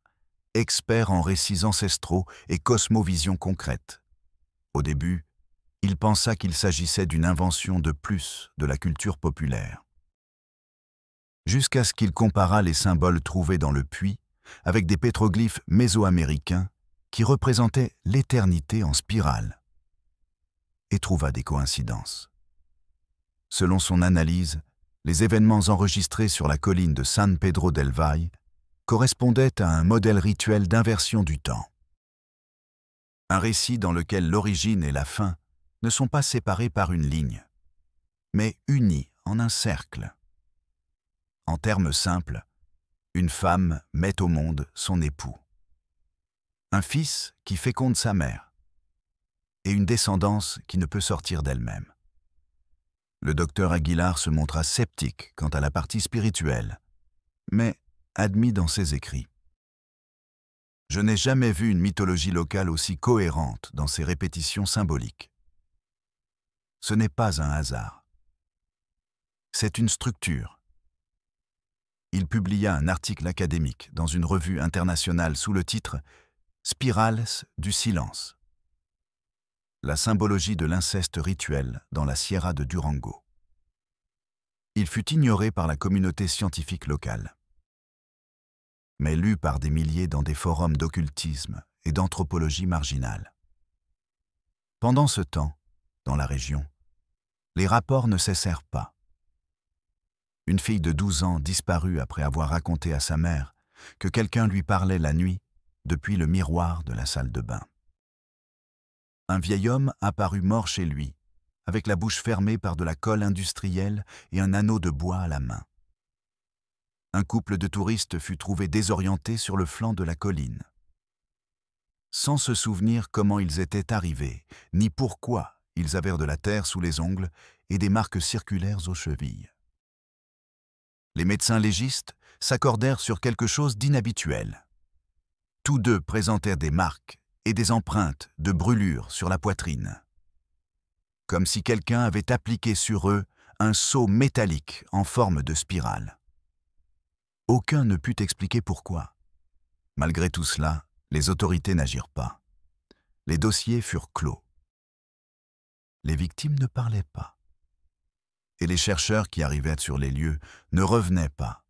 expert en récits ancestraux et cosmovision concrète. Au début, il pensa qu'il s'agissait d'une invention de plus de la culture populaire. Jusqu'à ce qu'il comparât les symboles trouvés dans le puits avec des pétroglyphes mésoaméricains qui représentaient l'éternité en spirale, et trouva des coïncidences. Selon son analyse, les événements enregistrés sur la colline de San Pedro del Valle correspondaient à un modèle rituel d'inversion du temps. Un récit dans lequel l'origine et la fin ne sont pas séparés par une ligne, mais unis en un cercle. En termes simples, une femme met au monde son époux, un fils qui féconde sa mère, et une descendance qui ne peut sortir d'elle-même. Le docteur Aguilar se montra sceptique quant à la partie spirituelle, mais admis dans ses écrits. Je n'ai jamais vu une mythologie locale aussi cohérente dans ses répétitions symboliques. Ce n'est pas un hasard. C'est une structure. Il publia un article académique dans une revue internationale sous le titre « Spirales du silence ». La symbologie de l'inceste rituel dans la Sierra de Durango. Il fut ignoré par la communauté scientifique locale, mais lu par des milliers dans des forums d'occultisme et d'anthropologie marginale. Pendant ce temps, dans la région, les rapports ne cessèrent pas. Une fille de 12 ans disparut après avoir raconté à sa mère que quelqu'un lui parlait la nuit depuis le miroir de la salle de bain. Un vieil homme apparut mort chez lui, avec la bouche fermée par de la colle industrielle et un anneau de bois à la main. Un couple de touristes fut trouvé désorienté sur le flanc de la colline, sans se souvenir comment ils étaient arrivés, ni pourquoi ils avaient de la terre sous les ongles et des marques circulaires aux chevilles. Les médecins légistes s'accordèrent sur quelque chose d'inhabituel. Tous deux présentèrent des marques et des empreintes de brûlures sur la poitrine, comme si quelqu'un avait appliqué sur eux un sceau métallique en forme de spirale. Aucun ne put expliquer pourquoi. Malgré tout cela, les autorités n'agirent pas. Les dossiers furent clos. Les victimes ne parlaient pas. Et les chercheurs qui arrivaient sur les lieux ne revenaient pas,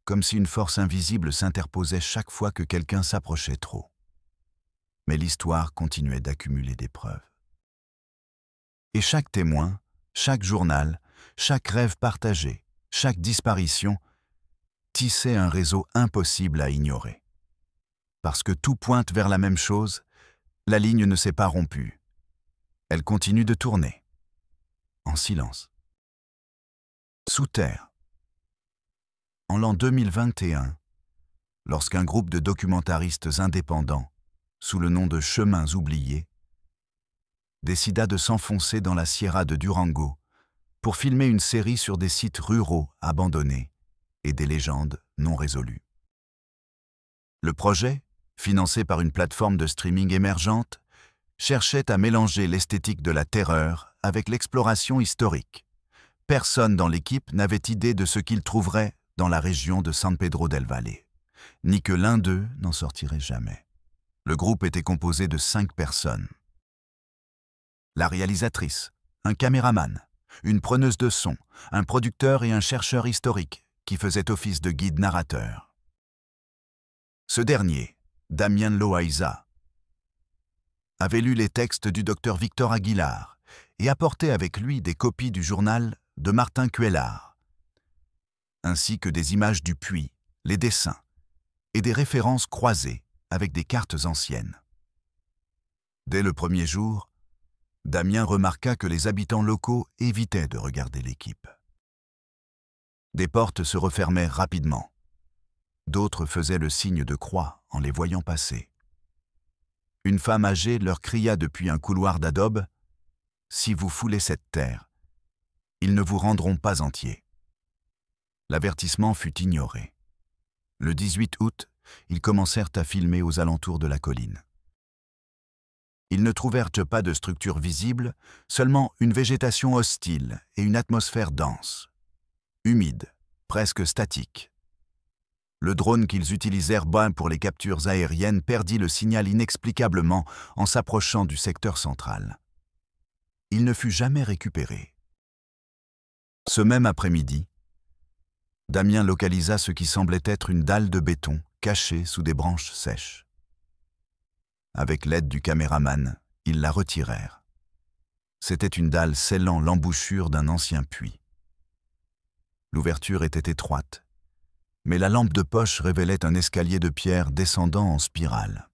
comme si une force invisible s'interposait chaque fois que quelqu'un s'approchait trop. Mais l'histoire continuait d'accumuler des preuves. Et chaque témoin, chaque journal, chaque rêve partagé, chaque disparition tissait un réseau impossible à ignorer. Parce que tout pointe vers la même chose, la ligne ne s'est pas rompue. Elle continue de tourner, en silence. Sous terre. En l'an 2021, lorsqu'un groupe de documentaristes indépendants, sous le nom de Chemins oubliés, décida de s'enfoncer dans la Sierra de Durango pour filmer une série sur des sites ruraux abandonnés et des légendes non résolues. Le projet, financé par une plateforme de streaming émergente, cherchait à mélanger l'esthétique de la terreur avec l'exploration historique. Personne dans l'équipe n'avait idée de ce qu'il trouverait dans la région de San Pedro del Valle, ni que l'un d'eux n'en sortirait jamais. Le groupe était composé de 5 personnes. La réalisatrice, un caméraman, une preneuse de son, un producteur et un chercheur historique qui faisait office de guide narrateur. Ce dernier, Damien Loaiza, avait lu les textes du docteur Victor Aguilar et apportait avec lui des copies du journal de Martin Cuéllar, ainsi que des images du puits, les dessins et des références croisées avec des cartes anciennes. Dès le premier jour, Damien remarqua que les habitants locaux évitaient de regarder l'équipe. Des portes se refermèrent rapidement. D'autres faisaient le signe de croix en les voyant passer. Une femme âgée leur cria depuis un couloir d'adobe « Si vous foulez cette terre, ils ne vous rendront pas entier ». L'avertissement fut ignoré. Le 18 août, ils commencèrent à filmer aux alentours de la colline. Ils ne trouvèrent pas de structure visible, seulement une végétation hostile et une atmosphère dense, humide, presque statique. Le drone qu'ils utilisèrent pour les captures aériennes perdit le signal inexplicablement en s'approchant du secteur central. Il ne fut jamais récupéré. Ce même après-midi, Damien localisa ce qui semblait être une dalle de béton cachée sous des branches sèches. Avec l'aide du caméraman, ils la retirèrent. C'était une dalle scellant l'embouchure d'un ancien puits. L'ouverture était étroite, mais la lampe de poche révélait un escalier de pierre descendant en spirale.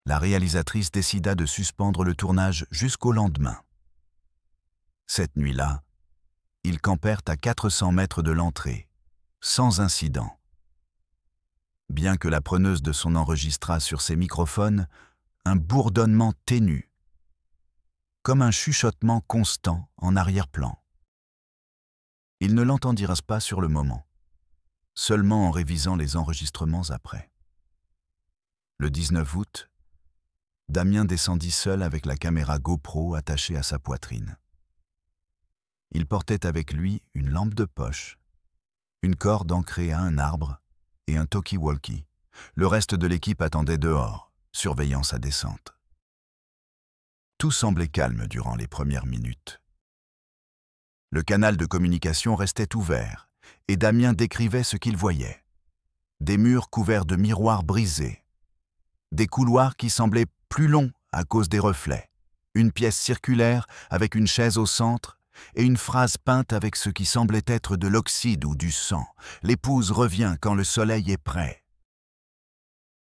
La réalisatrice décida de suspendre le tournage jusqu'au lendemain. Cette nuit-là, ils campèrent à 400 mètres de l'entrée, sans incident. Bien que la preneuse de son enregistra sur ses microphones un bourdonnement ténu, comme un chuchotement constant en arrière-plan. Ils ne l'entendirent pas sur le moment, seulement en révisant les enregistrements après. Le 19 août, Damien descendit seul avec la caméra GoPro attachée à sa poitrine. Il portait avec lui une lampe de poche, une corde ancrée à un arbre et un talkie-walkie. Le reste de l'équipe attendait dehors, surveillant sa descente. Tout semblait calme durant les premières minutes. Le canal de communication restait ouvert et Damien décrivait ce qu'il voyait. Des murs couverts de miroirs brisés, des couloirs qui semblaient plus longs à cause des reflets, une pièce circulaire avec une chaise au centre et une phrase peinte avec ce qui semblait être de l'oxyde ou du sang. L'épouse revient quand le soleil est prêt.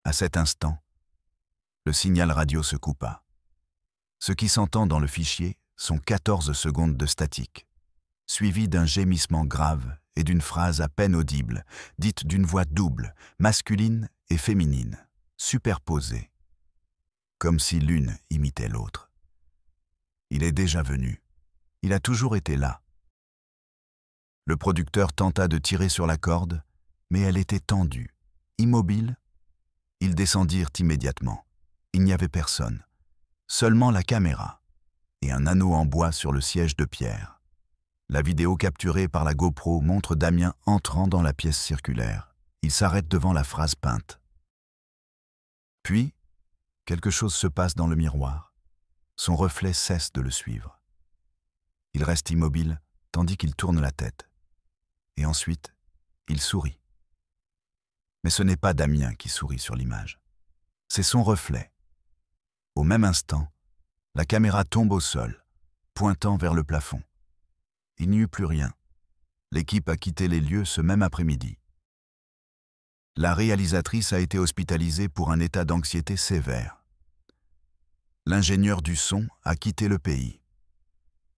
À cet instant, le signal radio se coupa. Ce qui s'entend dans le fichier sont 14 secondes de statique, suivi d'un gémissement grave et d'une phrase à peine audible, dite d'une voix double, masculine et féminine, superposée, comme si l'une imitait l'autre. Il est déjà venu. Il a toujours été là. Le producteur tenta de tirer sur la corde, mais elle était tendue, immobile. Ils descendirent immédiatement. Il n'y avait personne. Seulement la caméra et un anneau en bois sur le siège de pierre. La vidéo capturée par la GoPro montre Damien entrant dans la pièce circulaire. Il s'arrête devant la phrase peinte. Puis, quelque chose se passe dans le miroir. Son reflet cesse de le suivre. Il reste immobile tandis qu'il tourne la tête. Et ensuite, il sourit. Mais ce n'est pas Damien qui sourit sur l'image. C'est son reflet. Au même instant, la caméra tombe au sol, pointant vers le plafond. Il n'y eut plus rien. L'équipe a quitté les lieux ce même après-midi. La réalisatrice a été hospitalisée pour un état d'anxiété sévère. L'ingénieur du son a quitté le pays.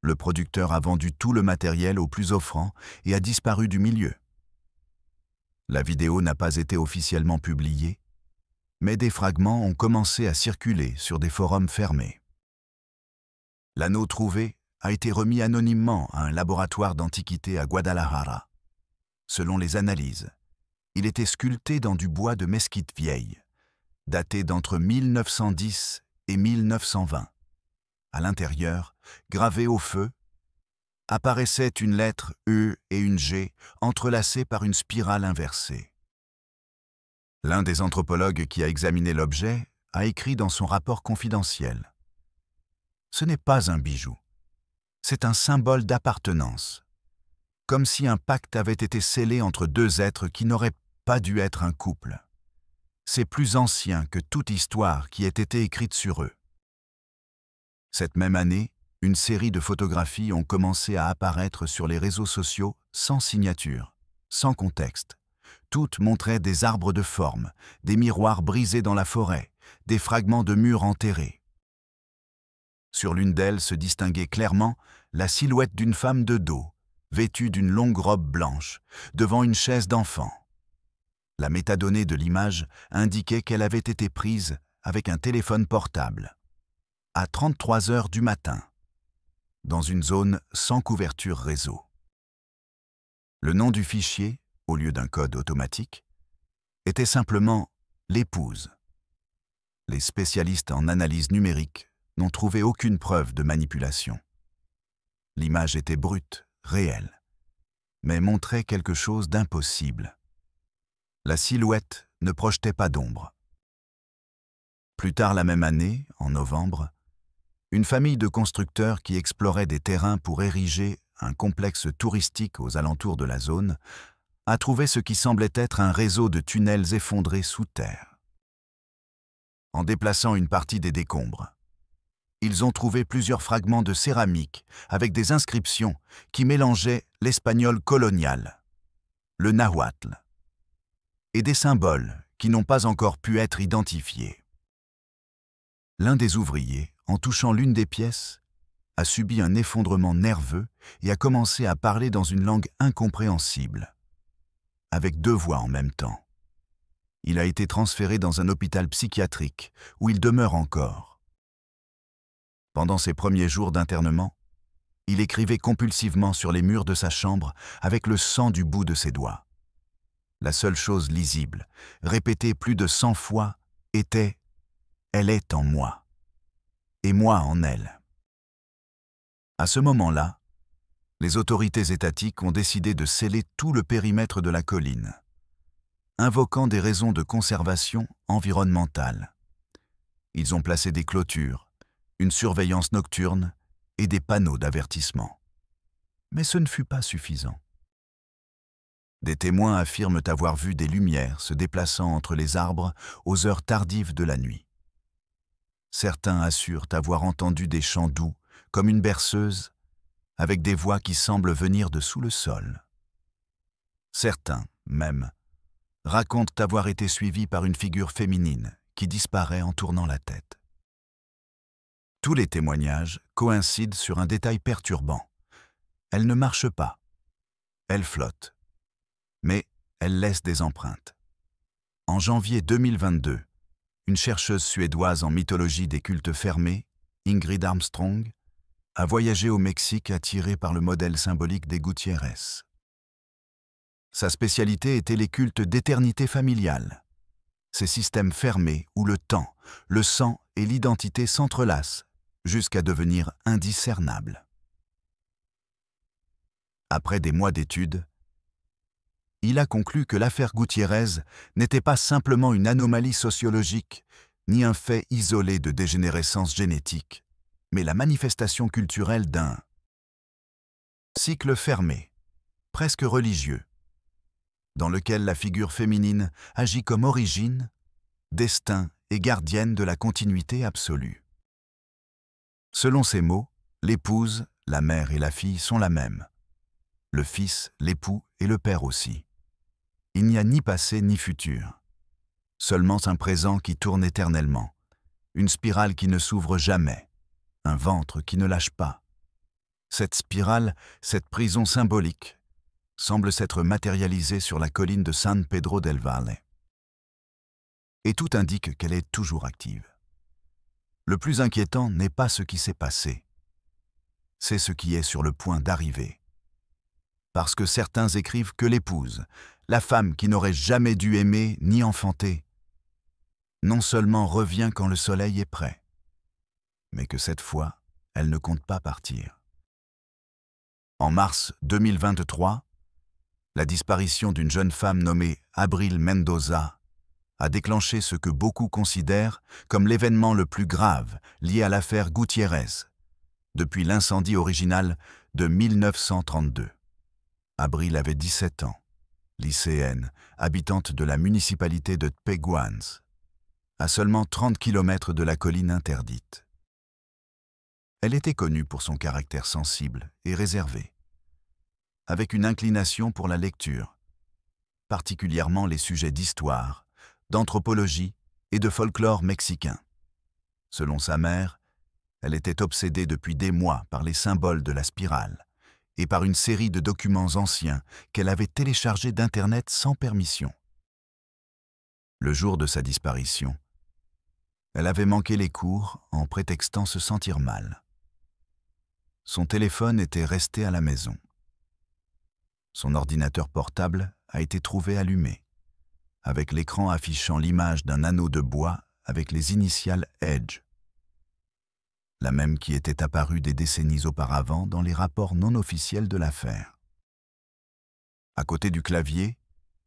Le producteur a vendu tout le matériel au plus offrant et a disparu du milieu. La vidéo n'a pas été officiellement publiée, mais des fragments ont commencé à circuler sur des forums fermés. L'anneau trouvé a été remis anonymement à un laboratoire d'antiquités à Guadalajara. Selon les analyses, il était sculpté dans du bois de mesquite vieille, daté d'entre 1910 et 1920. À l'intérieur, gravée au feu, apparaissait une lettre E et une G entrelacées par une spirale inversée. L'un des anthropologues qui a examiné l'objet a écrit dans son rapport confidentiel: « Ce n'est pas un bijou, c'est un symbole d'appartenance, comme si un pacte avait été scellé entre deux êtres qui n'auraient pas dû être un couple. C'est plus ancien que toute histoire qui ait été écrite sur eux. » Cette même année, une série de photographies ont commencé à apparaître sur les réseaux sociaux sans signature, sans contexte. Toutes montraient des arbres de forme, des miroirs brisés dans la forêt, des fragments de murs enterrés. Sur l'une d'elles se distinguait clairement la silhouette d'une femme de dos, vêtue d'une longue robe blanche, devant une chaise d'enfant. La métadonnée de l'image indiquait qu'elle avait été prise avec un téléphone portable, à 33 heures du matin, dans une zone sans couverture réseau. Le nom du fichier, au lieu d'un code automatique, était simplement « l'épouse ». Les spécialistes en analyse numérique n'ont trouvé aucune preuve de manipulation. L'image était brute, réelle, mais montrait quelque chose d'impossible. La silhouette ne projetait pas d'ombre. Plus tard la même année, en novembre, une famille de constructeurs qui exploraient des terrains pour ériger un complexe touristique aux alentours de la zone a trouvé ce qui semblait être un réseau de tunnels effondrés sous terre. En déplaçant une partie des décombres, ils ont trouvé plusieurs fragments de céramique avec des inscriptions qui mélangeaient l'espagnol colonial, le nahuatl, et des symboles qui n'ont pas encore pu être identifiés. L'un des ouvriers, en touchant l'une des pièces, a subi un effondrement nerveux et a commencé à parler dans une langue incompréhensible, avec 2 voix en même temps. Il a été transféré dans un hôpital psychiatrique où il demeure encore. Pendant ses premiers jours d'internement, il écrivait compulsivement sur les murs de sa chambre avec le sang du bout de ses doigts. La seule chose lisible, répétée plus de 100 fois, était « Elle est en moi » et moi en elle. À ce moment-là, les autorités étatiques ont décidé de sceller tout le périmètre de la colline, invoquant des raisons de conservation environnementale. Ils ont placé des clôtures, une surveillance nocturne et des panneaux d'avertissement. Mais ce ne fut pas suffisant. Des témoins affirment avoir vu des lumières se déplaçant entre les arbres aux heures tardives de la nuit. Certains assurent avoir entendu des chants doux, comme une berceuse, avec des voix qui semblent venir de sous le sol. Certains, même, racontent avoir été suivis par une figure féminine qui disparaît en tournant la tête. Tous les témoignages coïncident sur un détail perturbant. Elle ne marche pas, elle flotte, mais elle laisse des empreintes. En janvier 2022, une chercheuse suédoise en mythologie des cultes fermés, Ingrid Armstrong, a voyagé au Mexique attirée par le modèle symbolique des Gutiérrez. Sa spécialité était les cultes d'éternité familiale, ces systèmes fermés où le temps, le sang et l'identité s'entrelacent jusqu'à devenir indiscernables. Après des mois d'études, il a conclu que l'affaire Gutiérrez n'était pas simplement une anomalie sociologique, ni un fait isolé de dégénérescence génétique, mais la manifestation culturelle d'un cycle fermé, presque religieux, dans lequel la figure féminine agit comme origine, destin et gardienne de la continuité absolue. Selon ces mots, l'épouse, la mère et la fille sont la même. Le fils, l'époux et le père aussi. Il n'y a ni passé ni futur. Seulement un présent qui tourne éternellement, une spirale qui ne s'ouvre jamais, un ventre qui ne lâche pas. Cette spirale, cette prison symbolique, semble s'être matérialisée sur la colline de San Pedro del Valle. Et tout indique qu'elle est toujours active. Le plus inquiétant n'est pas ce qui s'est passé, c'est ce qui est sur le point d'arriver. Parce que certains écrivent que l'épouse, la femme qui n'aurait jamais dû aimer ni enfanter, non seulement revient quand le soleil est prêt, mais que cette fois, elle ne compte pas partir. En mars 2023, la disparition d'une jeune femme nommée Abril Mendoza a déclenché ce que beaucoup considèrent comme l'événement le plus grave lié à l'affaire Gutiérrez, depuis l'incendie original de 1932. Abril avait 17 ans, lycéenne, habitante de la municipalité de Tepehuans, à seulement 30 km de la colline interdite. Elle était connue pour son caractère sensible et réservé, avec une inclination pour la lecture, particulièrement les sujets d'histoire, d'anthropologie et de folklore mexicain. Selon sa mère, elle était obsédée depuis des mois par les symboles de la spirale et par une série de documents anciens qu'elle avait téléchargés d'Internet sans permission. Le jour de sa disparition, elle avait manqué les cours en prétextant se sentir mal. Son téléphone était resté à la maison. Son ordinateur portable a été trouvé allumé, avec l'écran affichant l'image d'un anneau de bois avec les initiales Edge, la même qui était apparue des décennies auparavant dans les rapports non officiels de l'affaire. À côté du clavier,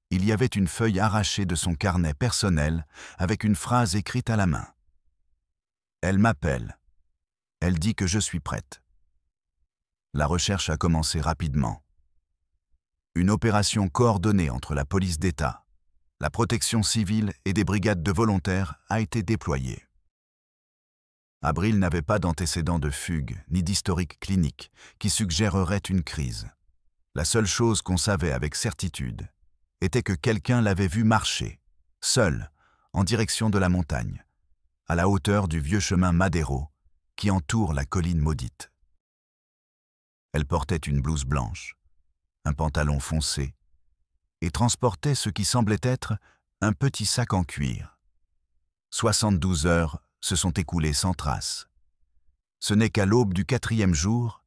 il y avait une feuille arrachée de son carnet personnel avec une phrase écrite à la main. « Elle m'appelle. Elle dit que je suis prête. » La recherche a commencé rapidement. Une opération coordonnée entre la police d'État, la protection civile et des brigades de volontaires a été déployée. Abril n'avait pas d'antécédent de fugue ni d'historique clinique qui suggérerait une crise. La seule chose qu'on savait avec certitude était que quelqu'un l'avait vu marcher, seul, en direction de la montagne, à la hauteur du vieux chemin Madero qui entoure la colline maudite. Elle portait une blouse blanche, un pantalon foncé, et transportait ce qui semblait être un petit sac en cuir. 72 heures se sont écoulées sans trace. Ce n'est qu'à l'aube du 4e jour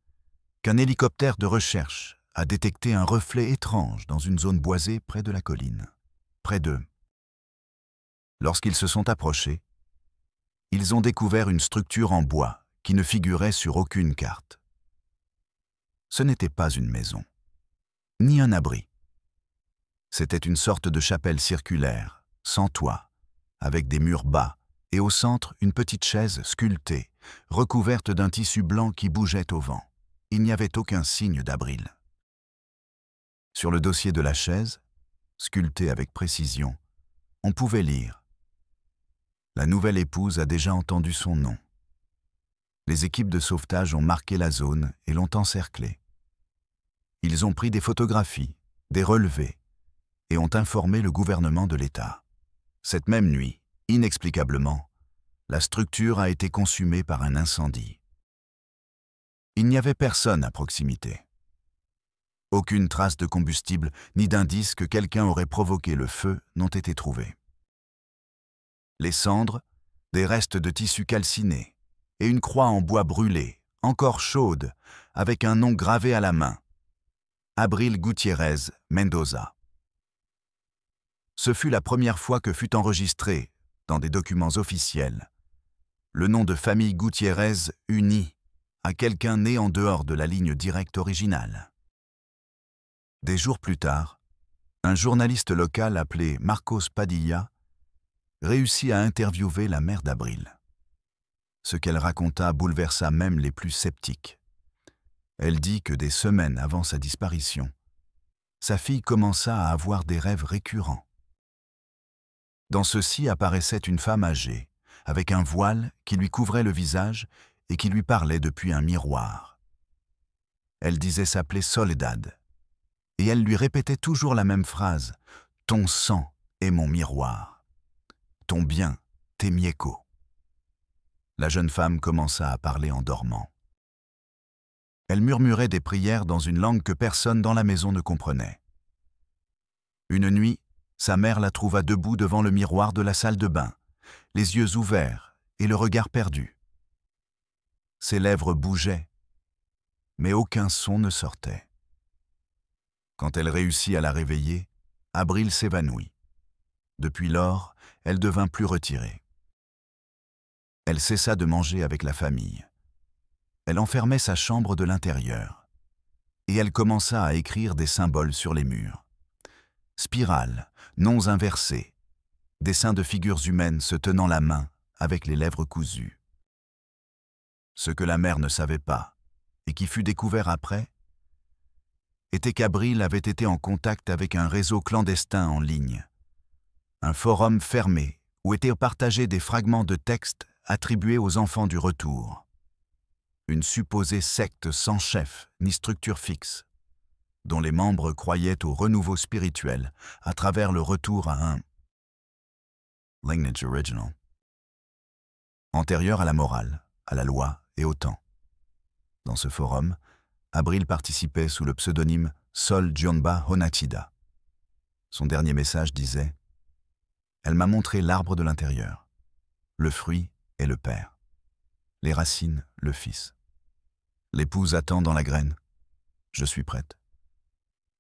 qu'un hélicoptère de recherche a détecté un reflet étrange dans une zone boisée près de la colline, près d'eux. Lorsqu'ils se sont approchés, ils ont découvert une structure en bois qui ne figurait sur aucune carte. Ce n'était pas une maison, ni un abri. C'était une sorte de chapelle circulaire, sans toit, avec des murs bas, et au centre une petite chaise sculptée, recouverte d'un tissu blanc qui bougeait au vent. Il n'y avait aucun signe d'Abril. Sur le dossier de la chaise, sculpté avec précision, on pouvait lire « La nouvelle épouse a déjà entendu son nom. » Les équipes de sauvetage ont marqué la zone et l'ont encerclée. Ils ont pris des photographies, des relevés, et ont informé le gouvernement de l'État. Cette même nuit, inexplicablement, la structure a été consumée par un incendie. Il n'y avait personne à proximité. Aucune trace de combustible ni d'indice que quelqu'un aurait provoqué le feu n'ont été trouvés. Les cendres, des restes de tissu calciné et une croix en bois brûlé, encore chaude, avec un nom gravé à la main. Abril Gutiérrez Mendoza. Ce fut la première fois que fut enregistré, dans des documents officiels, le nom de famille Gutiérrez uni à quelqu'un né en dehors de la ligne directe originale. Des jours plus tard, un journaliste local appelé Marcos Padilla réussit à interviewer la mère d'Abril. Ce qu'elle raconta bouleversa même les plus sceptiques. Elle dit que des semaines avant sa disparition, sa fille commença à avoir des rêves récurrents. Dans ceux-ci apparaissait une femme âgée, avec un voile qui lui couvrait le visage et qui lui parlait depuis un miroir. Elle disait s'appeler Soledad, et elle lui répétait toujours la même phrase « Ton sang est mon miroir. Ton bien, tes mieko. » La jeune femme commença à parler en dormant. Elle murmurait des prières dans une langue que personne dans la maison ne comprenait. Une nuit, sa mère la trouva debout devant le miroir de la salle de bain, les yeux ouverts et le regard perdu. Ses lèvres bougeaient, mais aucun son ne sortait. Quand elle réussit à la réveiller, Abril s'évanouit. Depuis lors, elle devint plus retirée. Elle cessa de manger avec la famille. Elle enfermait sa chambre de l'intérieur. Et elle commença à écrire des symboles sur les murs. Spirales, noms inversés, dessins de figures humaines se tenant la main avec les lèvres cousues. Ce que la mère ne savait pas, et qui fut découvert après, était qu'Abril avait été en contact avec un réseau clandestin en ligne, un forum fermé où étaient partagés des fragments de textes attribués aux enfants du retour. Une supposée secte sans chef ni structure fixe, dont les membres croyaient au renouveau spirituel à travers le retour à un lineage original, antérieur à la morale, à la loi et au temps. Dans ce forum, Abril participait sous le pseudonyme Sol Dionba Honachida. Son dernier message disait « Elle m'a montré l'arbre de l'intérieur. Le fruit est le père. Les racines, le fils. L'épouse attend dans la graine. Je suis prête. »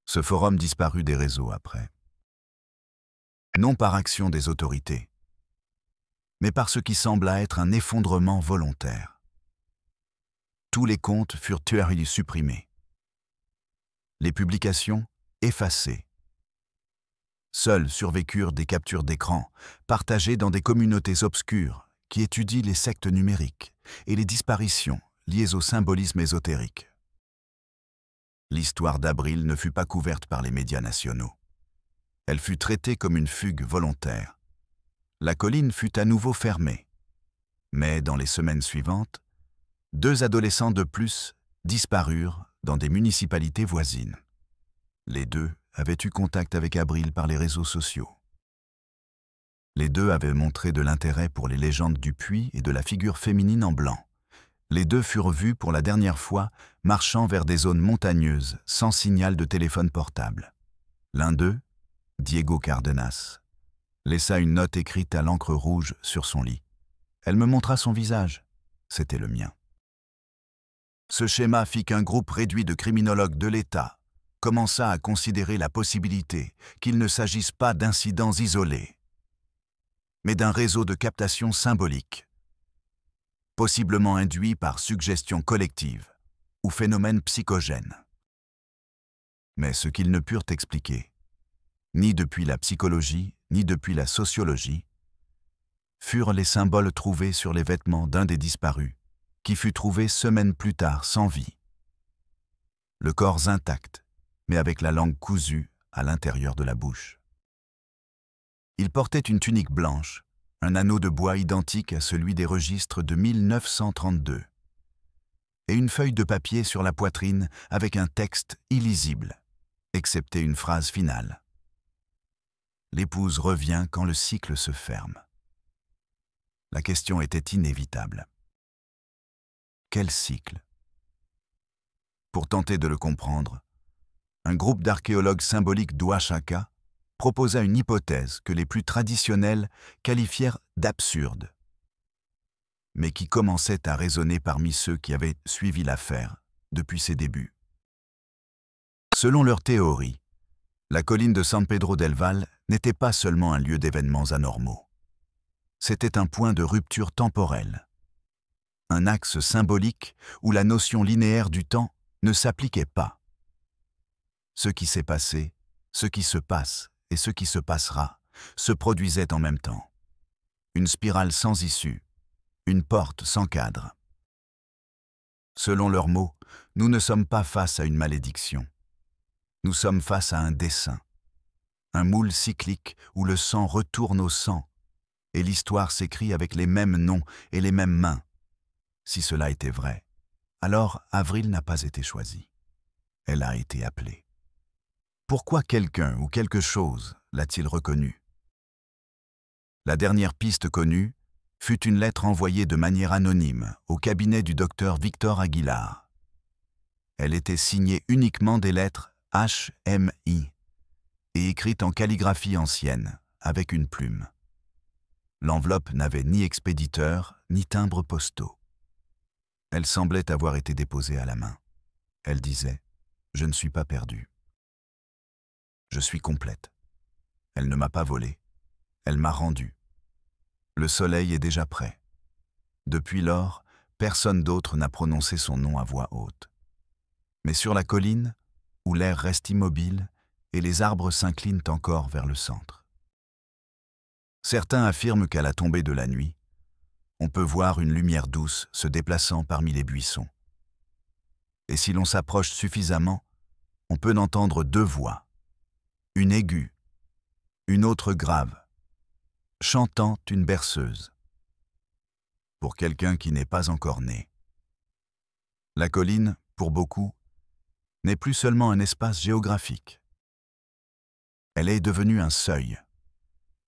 Ce forum disparut des réseaux après. Non par action des autorités, mais par ce qui sembla être un effondrement volontaire. Tous les comptes furent tués et supprimés. Les publications effacées. Seules survécurent des captures d'écran, partagées dans des communautés obscures qui étudient les sectes numériques et les disparitions liées au symbolisme ésotérique. L'histoire d'Abril ne fut pas couverte par les médias nationaux. Elle fut traitée comme une fugue volontaire. La colline fut à nouveau fermée. Mais dans les semaines suivantes, 2 adolescents de plus disparurent dans des municipalités voisines. Les 2 avaient eu contact avec Avril par les réseaux sociaux. Les 2 avaient montré de l'intérêt pour les légendes du puits et de la figure féminine en blanc. Les 2 furent vus pour la dernière fois marchant vers des zones montagneuses sans signal de téléphone portable. L'un d'eux, Diego Cárdenas, laissa une note écrite à l'encre rouge sur son lit. Elle me montra son visage. C'était le mien. Ce schéma fit qu'un groupe réduit de criminologues de l'État commença à considérer la possibilité qu'il ne s'agisse pas d'incidents isolés, mais d'un réseau de captation symbolique, possiblement induit par suggestion collective ou phénomène psychogène. Mais ce qu'ils ne purent expliquer, ni depuis la psychologie, ni depuis la sociologie, furent les symboles trouvés sur les vêtements d'un des disparus, qui fut trouvé semaines plus tard sans vie. Le corps intact, mais avec la langue cousue à l'intérieur de la bouche. Il portait une tunique blanche, un anneau de bois identique à celui des registres de 1932, et une feuille de papier sur la poitrine avec un texte illisible, excepté une phrase finale. L'épouse revient quand le cycle se ferme. La question était inévitable. Quel cycle? Pour tenter de le comprendre, un groupe d'archéologues symboliques d'Oaxaca proposa une hypothèse que les plus traditionnels qualifièrent d'absurde, mais qui commençait à résonner parmi ceux qui avaient suivi l'affaire depuis ses débuts. Selon leur théorie, la colline de San Pedro del Val n'était pas seulement un lieu d'événements anormaux. C'était un point de rupture temporelle, un axe symbolique où la notion linéaire du temps ne s'appliquait pas. Ce qui s'est passé, ce qui se passe et ce qui se passera se produisaient en même temps. Une spirale sans issue, une porte sans cadre. Selon leurs mots, nous ne sommes pas face à une malédiction. Nous sommes face à un dessein, un moule cyclique où le sang retourne au sang, et l'histoire s'écrit avec les mêmes noms et les mêmes mains. Si cela était vrai, alors Avril n'a pas été choisie. Elle a été appelée. Pourquoi quelqu'un ou quelque chose l'a-t-il reconnue? La dernière piste connue fut une lettre envoyée de manière anonyme au cabinet du docteur Victor Aguilar. Elle était signée uniquement des lettres HMI et écrite en calligraphie ancienne, avec une plume. L'enveloppe n'avait ni expéditeur, ni timbre postaux. Elle semblait avoir été déposée à la main. Elle disait « Je ne suis pas perdue. Je suis complète. Elle ne m'a pas volé. Elle m'a rendue. Le soleil est déjà prêt. » Depuis lors, personne d'autre n'a prononcé son nom à voix haute. Mais sur la colline, où l'air reste immobile et les arbres s'inclinent encore vers le centre. Certains affirment qu'à la tombée de la nuit, on peut voir une lumière douce se déplaçant parmi les buissons. Et si l'on s'approche suffisamment, on peut entendre 2 voix, une aiguë, une autre grave, chantant une berceuse. Pour quelqu'un qui n'est pas encore né. La colline, pour beaucoup, n'est plus seulement un espace géographique. Elle est devenue un seuil,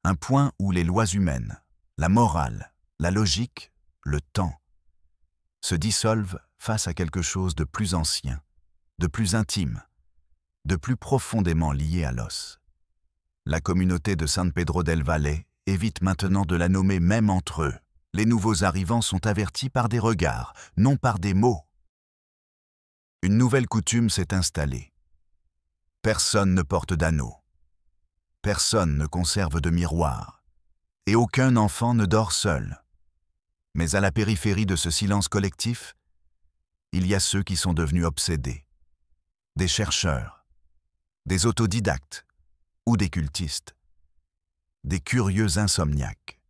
un point où les lois humaines, la morale, la logique, le temps, se dissolvent face à quelque chose de plus ancien, de plus intime, de plus profondément lié à l'os. La communauté de San Pedro del Valle évite maintenant de la nommer même entre eux. Les nouveaux arrivants sont avertis par des regards, non par des mots. Une nouvelle coutume s'est installée. Personne ne porte d'anneau. Personne ne conserve de miroir. Et aucun enfant ne dort seul. Mais à la périphérie de ce silence collectif, il y a ceux qui sont devenus obsédés. Des chercheurs, des autodidactes ou des cultistes. Des curieux insomniaques.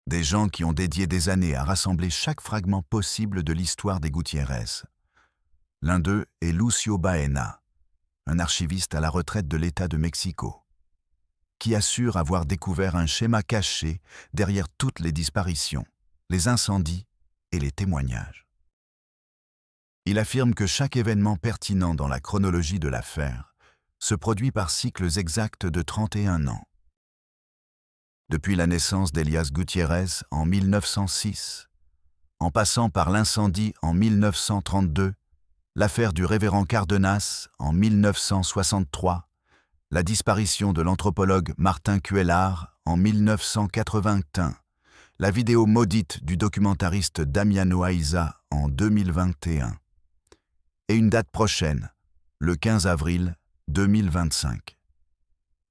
Des gens qui ont dédié des années à rassembler chaque fragment possible de l'histoire des Gutiérrez. L'un d'eux est Lucio Baena, un archiviste à la retraite de l'État de Mexico, qui assure avoir découvert un schéma caché derrière toutes les disparitions, les incendies et les témoignages. Il affirme que chaque événement pertinent dans la chronologie de l'affaire se produit par cycles exacts de 31 ans. Depuis la naissance d'Elias Gutiérrez en 1906, en passant par l'incendie en 1932, l'affaire du révérend Cardenas en 1963, la disparition de l'anthropologue Martin Cuéllar en 1981, la vidéo maudite du documentariste Damiano Aiza en 2021, et une date prochaine, le 15 avril 2025.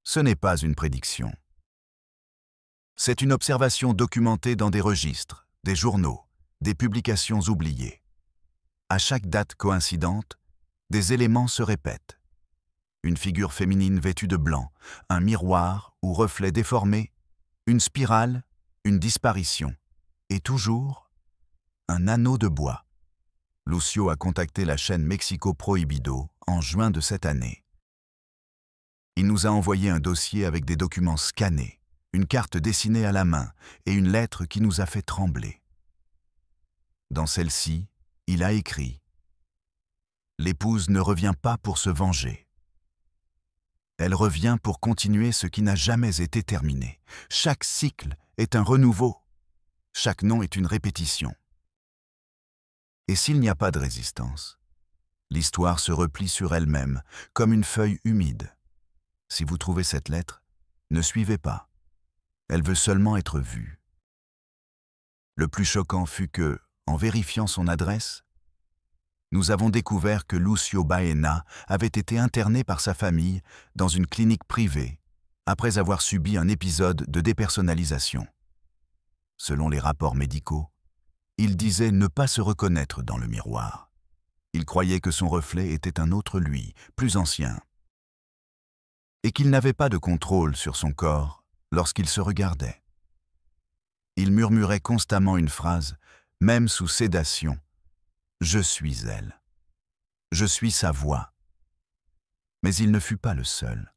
Ce n'est pas une prédiction. C'est une observation documentée dans des registres, des journaux, des publications oubliées. À chaque date coïncidente, des éléments se répètent. Une figure féminine vêtue de blanc, un miroir ou reflet déformé, une spirale, une disparition, et toujours un anneau de bois. Lucio a contacté la chaîne Mexico Prohibido en juin de cette année. Il nous a envoyé un dossier avec des documents scannés, une carte dessinée à la main et une lettre qui nous a fait trembler. Dans celle-ci, il a écrit « L'épouse ne revient pas pour se venger. Elle revient pour continuer ce qui n'a jamais été terminé. Chaque cycle est un renouveau. Chaque nom est une répétition. Et s'il n'y a pas de résistance, l'histoire se replie sur elle-même, comme une feuille humide. Si vous trouvez cette lettre, ne suivez pas. Elle veut seulement être vue. » Le plus choquant fut que, en vérifiant son adresse, nous avons découvert que Lucio Baena avait été interné par sa famille dans une clinique privée après avoir subi un épisode de dépersonnalisation. Selon les rapports médicaux, il disait ne pas se reconnaître dans le miroir. Il croyait que son reflet était un autre lui, plus ancien, et qu'il n'avait pas de contrôle sur son corps lorsqu'il se regardait. Il murmurait constamment une phrase, même sous sédation. « Je suis elle. Je suis sa voix. » Mais il ne fut pas le seul.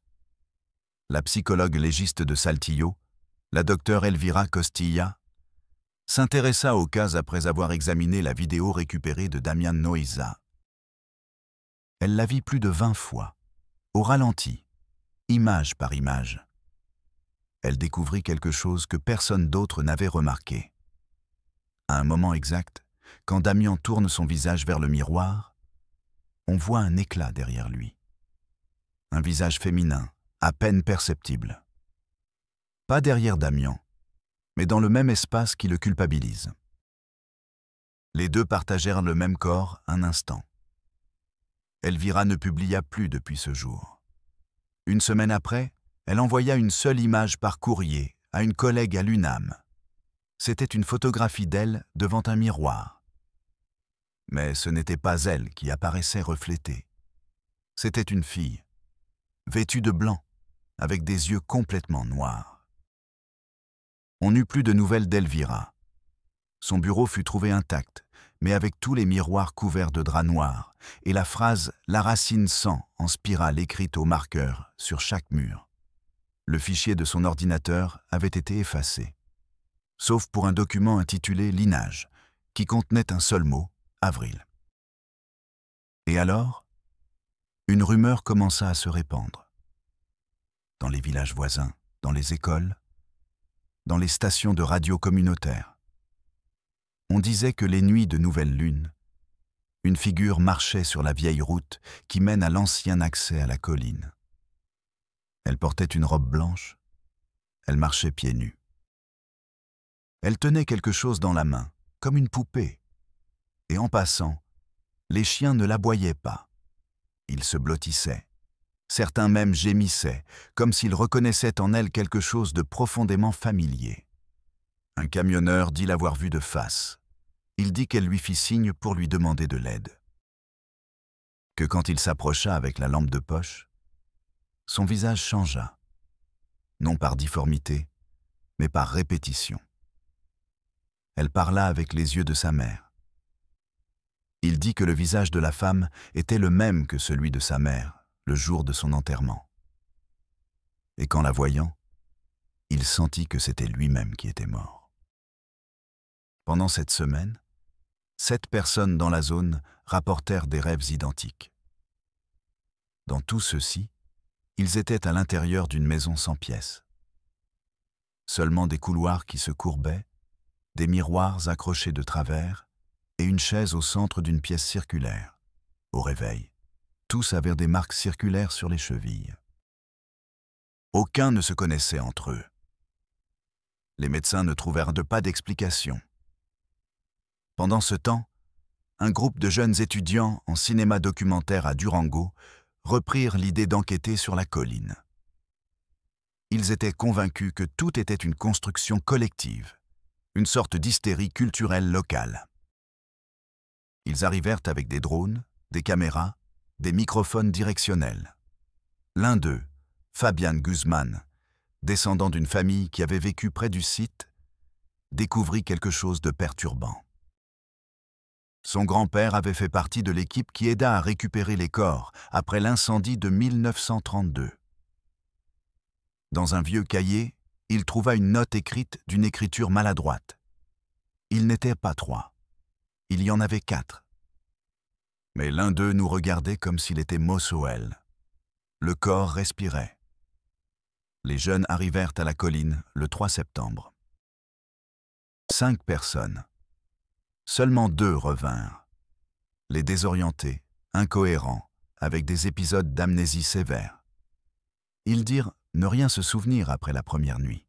La psychologue légiste de Saltillo, la docteure Elvira Costilla, s'intéressa au cas après avoir examiné la vidéo récupérée de Damian Noiza. Elle la vit plus de 20 fois, au ralenti, image par image. Elle découvrit quelque chose que personne d'autre n'avait remarqué. À un moment exact, quand Damian tourne son visage vers le miroir, on voit un éclat derrière lui. Un visage féminin, à peine perceptible. Pas derrière Damian, mais dans le même espace qui le culpabilise. Les deux partagèrent le même corps un instant. Elvira ne publia plus depuis ce jour. Une semaine après, elle envoya une seule image par courrier à une collègue à l'UNAM. C'était une photographie d'elle devant un miroir. Mais ce n'était pas elle qui apparaissait reflétée. C'était une fille, vêtue de blanc, avec des yeux complètement noirs. On n'eut plus de nouvelles d'Elvira. Son bureau fut trouvé intact, mais avec tous les miroirs couverts de draps noirs et la phrase « La racine sang » en spirale écrite au marqueur sur chaque mur. Le fichier de son ordinateur avait été effacé, sauf pour un document intitulé « Linage », qui contenait un seul mot, avril. Et alors, une rumeur commença à se répandre. Dans les villages voisins, dans les écoles, dans les stations de radio communautaires. On disait que les nuits de nouvelle lune, une figure marchait sur la vieille route qui mène à l'ancien accès à la colline. Elle portait une robe blanche, elle marchait pieds nus. Elle tenait quelque chose dans la main, comme une poupée, et en passant, les chiens ne l'aboyaient pas. Ils se blottissaient. Certains même gémissaient, comme s'ils reconnaissaient en elle quelque chose de profondément familier. Un camionneur dit l'avoir vue de face. Il dit qu'elle lui fit signe pour lui demander de l'aide. Que quand il s'approcha avec la lampe de poche, son visage changea, non par difformité, mais par répétition. Elle parla avec les yeux de sa mère. Il dit que le visage de la femme était le même que celui de sa mère, le jour de son enterrement. Et qu'en la voyant, il sentit que c'était lui-même qui était mort. Pendant cette semaine, 7 personnes dans la zone rapportèrent des rêves identiques. Dans tout ceci, ils étaient à l'intérieur d'une maison sans pièces. Seulement des couloirs qui se courbaient, des miroirs accrochés de travers et une chaise au centre d'une pièce circulaire. Au réveil, tous avaient des marques circulaires sur les chevilles. Aucun ne se connaissait entre eux. Les médecins ne trouvèrent pas d'explication. Pendant ce temps, un groupe de jeunes étudiants en cinéma documentaire à Durango reprirent l'idée d'enquêter sur la colline. Ils étaient convaincus que tout était une construction collective, une sorte d'hystérie culturelle locale. Ils arrivèrent avec des drones, des caméras, des microphones directionnels. L'un d'eux, Fabian Guzman, descendant d'une famille qui avait vécu près du site, découvrit quelque chose de perturbant. Son grand-père avait fait partie de l'équipe qui aida à récupérer les corps après l'incendie de 1932. Dans un vieux cahier, il trouva une note écrite d'une écriture maladroite. Ils n'étaient pas 3. Il y en avait 4. Mais l'un d'eux nous regardait comme s'il était Mosoel. Le corps respirait. Les jeunes arrivèrent à la colline le 3 septembre. 5 personnes. Seulement 2 revinrent. Les désorientés, incohérents, avec des épisodes d'amnésie sévère. Ils dirent ne rien se souvenir après la première nuit.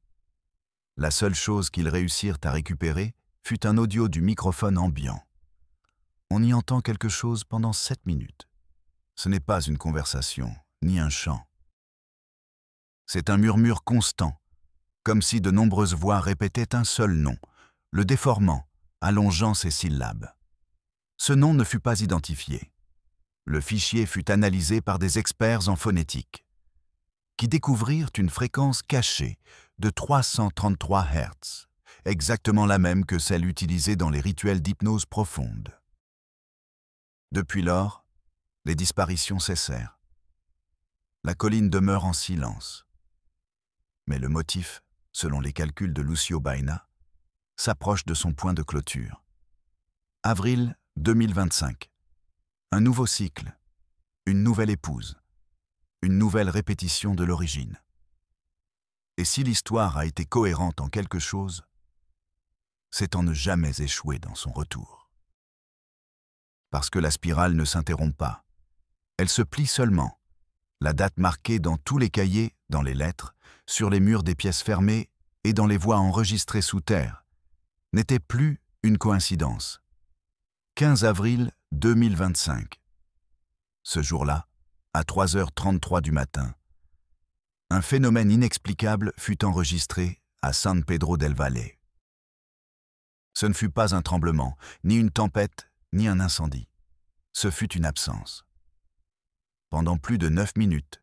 La seule chose qu'ils réussirent à récupérer fut un audio du microphone ambiant. On y entend quelque chose pendant 7 minutes. Ce n'est pas une conversation, ni un chant. C'est un murmure constant, comme si de nombreuses voix répétaient un seul nom, le déformant, allongeant ses syllabes. Ce nom ne fut pas identifié. Le fichier fut analysé par des experts en phonétique, qui découvrirent une fréquence cachée de 333 Hz, exactement la même que celle utilisée dans les rituels d'hypnose profonde. Depuis lors, les disparitions cessèrent. La colline demeure en silence. Mais le motif, selon les calculs de Lucio Baena, s'approche de son point de clôture. Avril 2025. Un nouveau cycle, une nouvelle épouse, une nouvelle répétition de l'origine. Et si l'histoire a été cohérente en quelque chose, c'est en ne jamais échouer dans son retour. Parce que la spirale ne s'interrompt pas. Elle se plie seulement. La date marquée dans tous les cahiers, dans les lettres, sur les murs des pièces fermées et dans les voix enregistrées sous terre, n'était plus une coïncidence. 15 avril 2025. Ce jour-là, à 3h33 du matin, un phénomène inexplicable fut enregistré à San Pedro del Valle. Ce ne fut pas un tremblement, ni une tempête, ni un incendie. Ce fut une absence. Pendant plus de 9 minutes,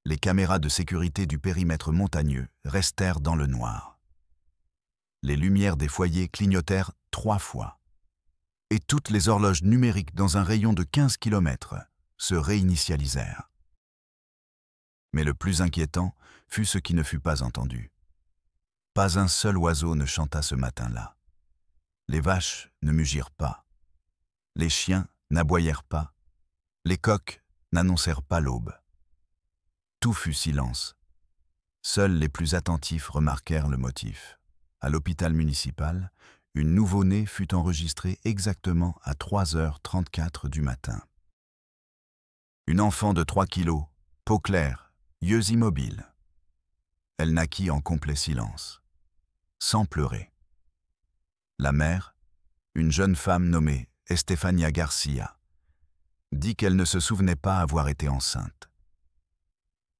les caméras de sécurité du périmètre montagneux restèrent dans le noir. Les lumières des foyers clignotèrent 3 fois. Et toutes les horloges numériques dans un rayon de 15 km se réinitialisèrent. Mais le plus inquiétant fut ce qui ne fut pas entendu. Pas un seul oiseau ne chanta ce matin-là. Les vaches ne mugirent pas. Les chiens n'aboyèrent pas. Les coqs n'annoncèrent pas l'aube. Tout fut silence. Seuls les plus attentifs remarquèrent le motif. À l'hôpital municipal, une nouveau-née fut enregistrée exactement à 3h34 du matin. Une enfant de 3 kilos, peau claire, yeux immobiles. Elle naquit en complet silence, sans pleurer. La mère, une jeune femme nommée Estefania Garcia, dit qu'elle ne se souvenait pas avoir été enceinte.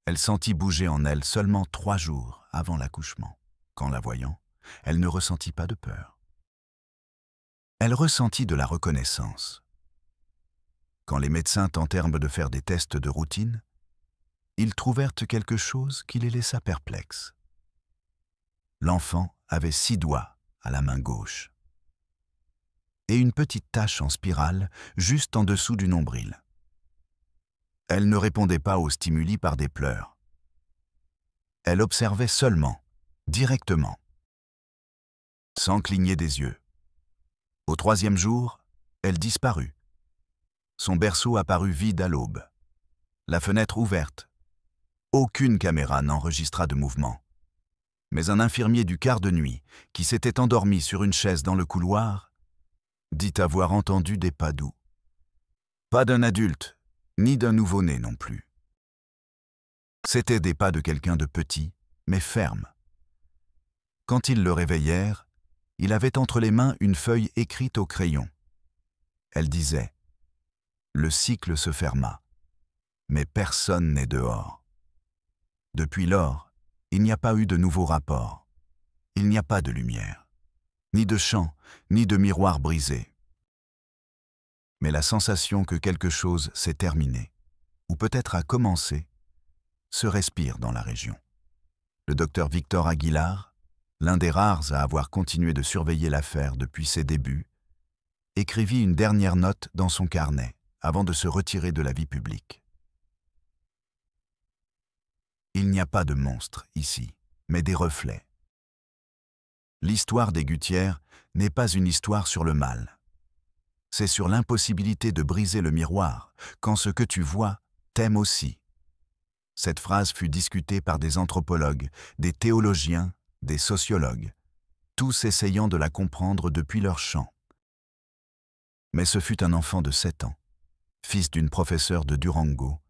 Elle sentit bouger en elle seulement 3 jours avant l'accouchement. Qu'en la voyant, elle ne ressentit pas de peur. Elle ressentit de la reconnaissance. Quand les médecins tentèrent de faire des tests de routine, ils trouvèrent quelque chose qui les laissa perplexes. L'enfant avait 6 doigts à la main gauche et une petite tache en spirale juste en dessous du nombril. Elle ne répondait pas aux stimuli par des pleurs. Elle observait seulement, directement, sans cligner des yeux, Au 3e jour, elle disparut. Son berceau apparut vide à l'aube. La fenêtre ouverte. Aucune caméra n'enregistra de mouvement. Mais un infirmier du quart de nuit, qui s'était endormi sur une chaise dans le couloir, dit avoir entendu des pas doux. Pas d'un adulte, ni d'un nouveau-né non plus. C'étaient des pas de quelqu'un de petit, mais ferme. Quand ils le réveillèrent, il avait entre les mains une feuille écrite au crayon. Elle disait « Le cycle se ferma, mais personne n'est dehors. Depuis lors, il n'y a pas eu de nouveau rapport. Il n'y a pas de lumière, ni de chant, ni de miroir brisé. Mais la sensation que quelque chose s'est terminé, ou peut-être a commencé, se respire dans la région. » Le docteur Victor Aguilar, l'un des rares à avoir continué de surveiller l'affaire depuis ses débuts, écrivit une dernière note dans son carnet avant de se retirer de la vie publique. Il n'y a pas de monstres ici, mais des reflets. L'histoire des Gutière n'est pas une histoire sur le mal. C'est sur l'impossibilité de briser le miroir, quand ce que tu vois t'aime aussi. Cette phrase fut discutée par des anthropologues, des théologiens, des sociologues, tous essayant de la comprendre depuis leur champ. Mais ce fut un enfant de 7 ans, fils d'une professeure de Durango,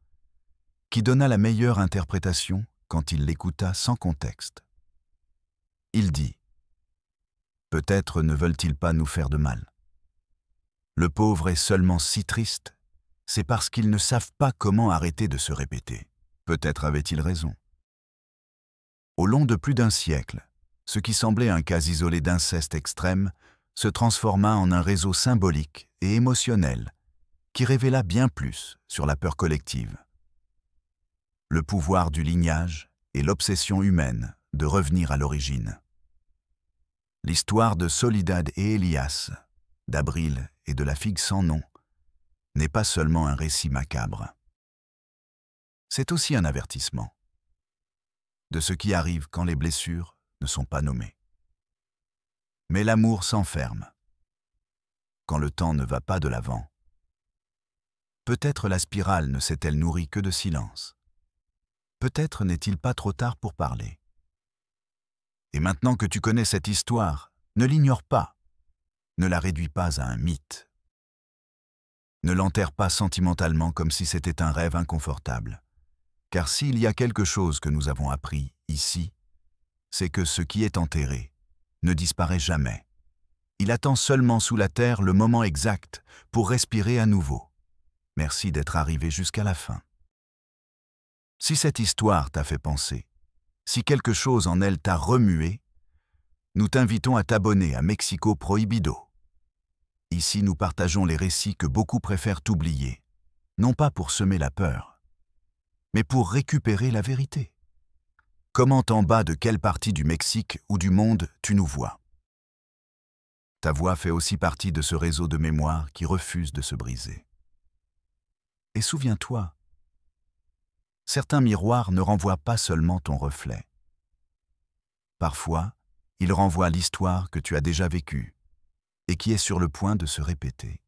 qui donna la meilleure interprétation quand il l'écouta sans contexte. Il dit « Peut-être ne veulent-ils pas nous faire de mal. Le pauvre est seulement si triste, c'est parce qu'ils ne savent pas comment arrêter de se répéter. Peut-être avait-il raison. » Au long de plus d'un siècle, ce qui semblait un cas isolé d'inceste extrême se transforma en un réseau symbolique et émotionnel qui révéla bien plus sur la peur collective. Le pouvoir du lignage et l'obsession humaine de revenir à l'origine. L'histoire de Soledad et Elias, d'Abril et de la figue sans nom, n'est pas seulement un récit macabre. C'est aussi un avertissement de ce qui arrive quand les blessures ne sont pas nommées. Mais l'amour s'enferme. Quand le temps ne va pas de l'avant, peut-être la spirale ne s'est-elle nourrie que de silence. Peut-être n'est-il pas trop tard pour parler. Et maintenant que tu connais cette histoire, ne l'ignore pas. Ne la réduis pas à un mythe. Ne l'enterre pas sentimentalement comme si c'était un rêve inconfortable. Car s'il y a quelque chose que nous avons appris ici, c'est que ce qui est enterré ne disparaît jamais. Il attend seulement sous la terre le moment exact pour respirer à nouveau. Merci d'être arrivé jusqu'à la fin. Si cette histoire t'a fait penser, si quelque chose en elle t'a remué, nous t'invitons à t'abonner à Mexico Prohibido. Ici, nous partageons les récits que beaucoup préfèrent oublier, non pas pour semer la peur, mais pour récupérer la vérité. Commente en bas de quelle partie du Mexique ou du monde tu nous vois. Ta voix fait aussi partie de ce réseau de mémoire qui refuse de se briser. Et souviens-toi, certains miroirs ne renvoient pas seulement ton reflet. Parfois, ils renvoient l'histoire que tu as déjà vécue et qui est sur le point de se répéter.